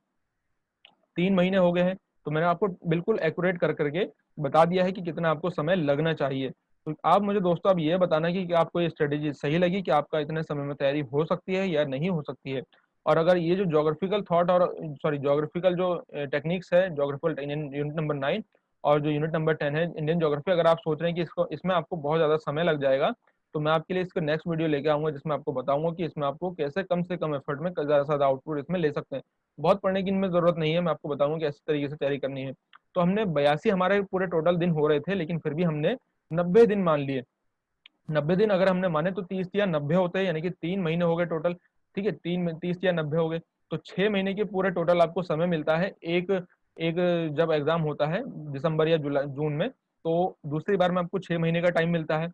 3 महीने हो गए हैं। तो मैंने आपको बिल्कुल एक्यूरेट कर करके बता दिया है कि कितना आपको समय लगना चाहिए। तो आप मुझे दोस्तों अब ये बताना कि आपको ये स्ट्रेटेजी सही लगी, कि आपका इतने समय में तैयारी हो सकती है या नहीं हो सकती है। और अगर ये जो ज्योग्राफिकल थॉट और सॉरी ज्योग्राफिकल जो टेक्निक्स है, ज्योग्राफिकल यूनिट नंबर 9 और जो यूनिट नंबर 10 है इंडियन ज्योग्राफी, अगर आप सोच रहे हैं कि इसको इसमें आपको बहुत ज्यादा समय लग जाएगा, तो मैं आपके लिए इसका नेक्स्ट वीडियो लेके आऊंगा जिसमें आपको बताऊंगा कि इसमें आपको कैसे कम से कम एफर्ट में ज़्यादा से ज़्यादा आउटपुट इसमें ले सकते हैं। बहुत पढ़ने की इनमें ज़रूरत नहीं है, मैं आपको बताऊंगा कि ऐसे तरीके से तैयारी करनी है। तो हमने 82 हमारे पूरे टोटल दिन हो रहे थे, लेकिन फिर भी हमने 90 दिन मान लिए। 90 दिन अगर हमने माने तो 30 या 90 होते हैं, यानी कि 3 महीने हो गए टोटल। ठीक है, 30 या 90 हो गए, तो 6 महीने के पूरे टोटल आपको समय मिलता है। एक एक जब एग्जाम होता है दिसंबर या जुलाई जून में, तो दूसरी बार में आपको 6 महीने का टाइम मिलता है।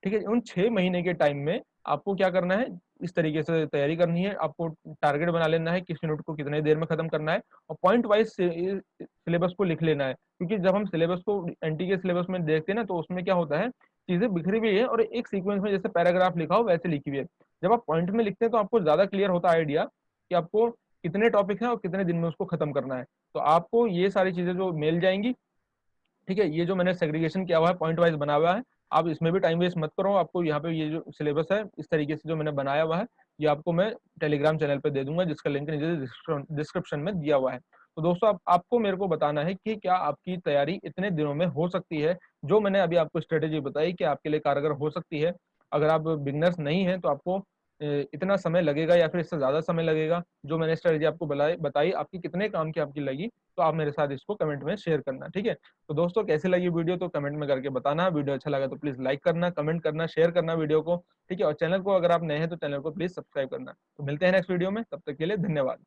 ठीक है, उन 6 महीने के टाइम में आपको क्या करना है, इस तरीके से तैयारी करनी है। आपको टारगेट बना लेना है किस यूनिट को कितने देर में खत्म करना है, और पॉइंट वाइज सिलेबस को लिख लेना है। क्योंकि जब हम सिलेबस को एनटी के सिलेबस में देखते हैं ना, तो उसमें क्या होता है, चीजें बिखरी हुई है और एक सीक्वेंस में जैसे पैराग्राफ लिखा हो वैसे लिखी हुई है। जब आप पॉइंट में लिखते हैं तो आपको ज्यादा क्लियर होता है आइडिया कि आपको कितने टॉपिक हैं और कितने दिन में उसको खत्म करना है। तो आपको ये सारी चीजें जो मिल जाएंगी। ठीक है, ये जो मैंने सेग्रीगेशन किया हुआ है, पॉइंट वाइज बना हुआ है, आप इसमें भी टाइम वेस्ट मत करो। आपको यहाँ पे ये जो सिलेबस है इस तरीके से जो मैंने बनाया हुआ है, ये आपको मैं टेलीग्राम चैनल पे दे दूंगा, जिसका लिंक नीचे डिस्क्रिप्शन में दिया हुआ है। तो दोस्तों, आपको मेरे को बताना है कि क्या आपकी तैयारी इतने दिनों में हो सकती है। जो मैंने अभी आपको स्ट्रेटेजी बताई कि आपके लिए कारगर हो सकती है। अगर आप बिगनर्स नहीं हैं तो आपको इतना समय लगेगा या फिर इससे ज्यादा समय लगेगा। जो मैंने स्ट्रेटेजी आपको बताई आपकी कितने काम की आपकी लगी, तो आप मेरे साथ इसको कमेंट में शेयर करना। ठीक है, तो दोस्तों कैसी लगी वीडियो तो कमेंट में करके बताना। वीडियो अच्छा लगा तो प्लीज लाइक करना, कमेंट करना, शेयर करना वीडियो को। ठीक है, और चैनल को अगर आप नए हैं तो चैनल को प्लीज सब्सक्राइब करना। तो मिलते हैं नेक्स्ट वीडियो में, तब तक के लिए धन्यवाद।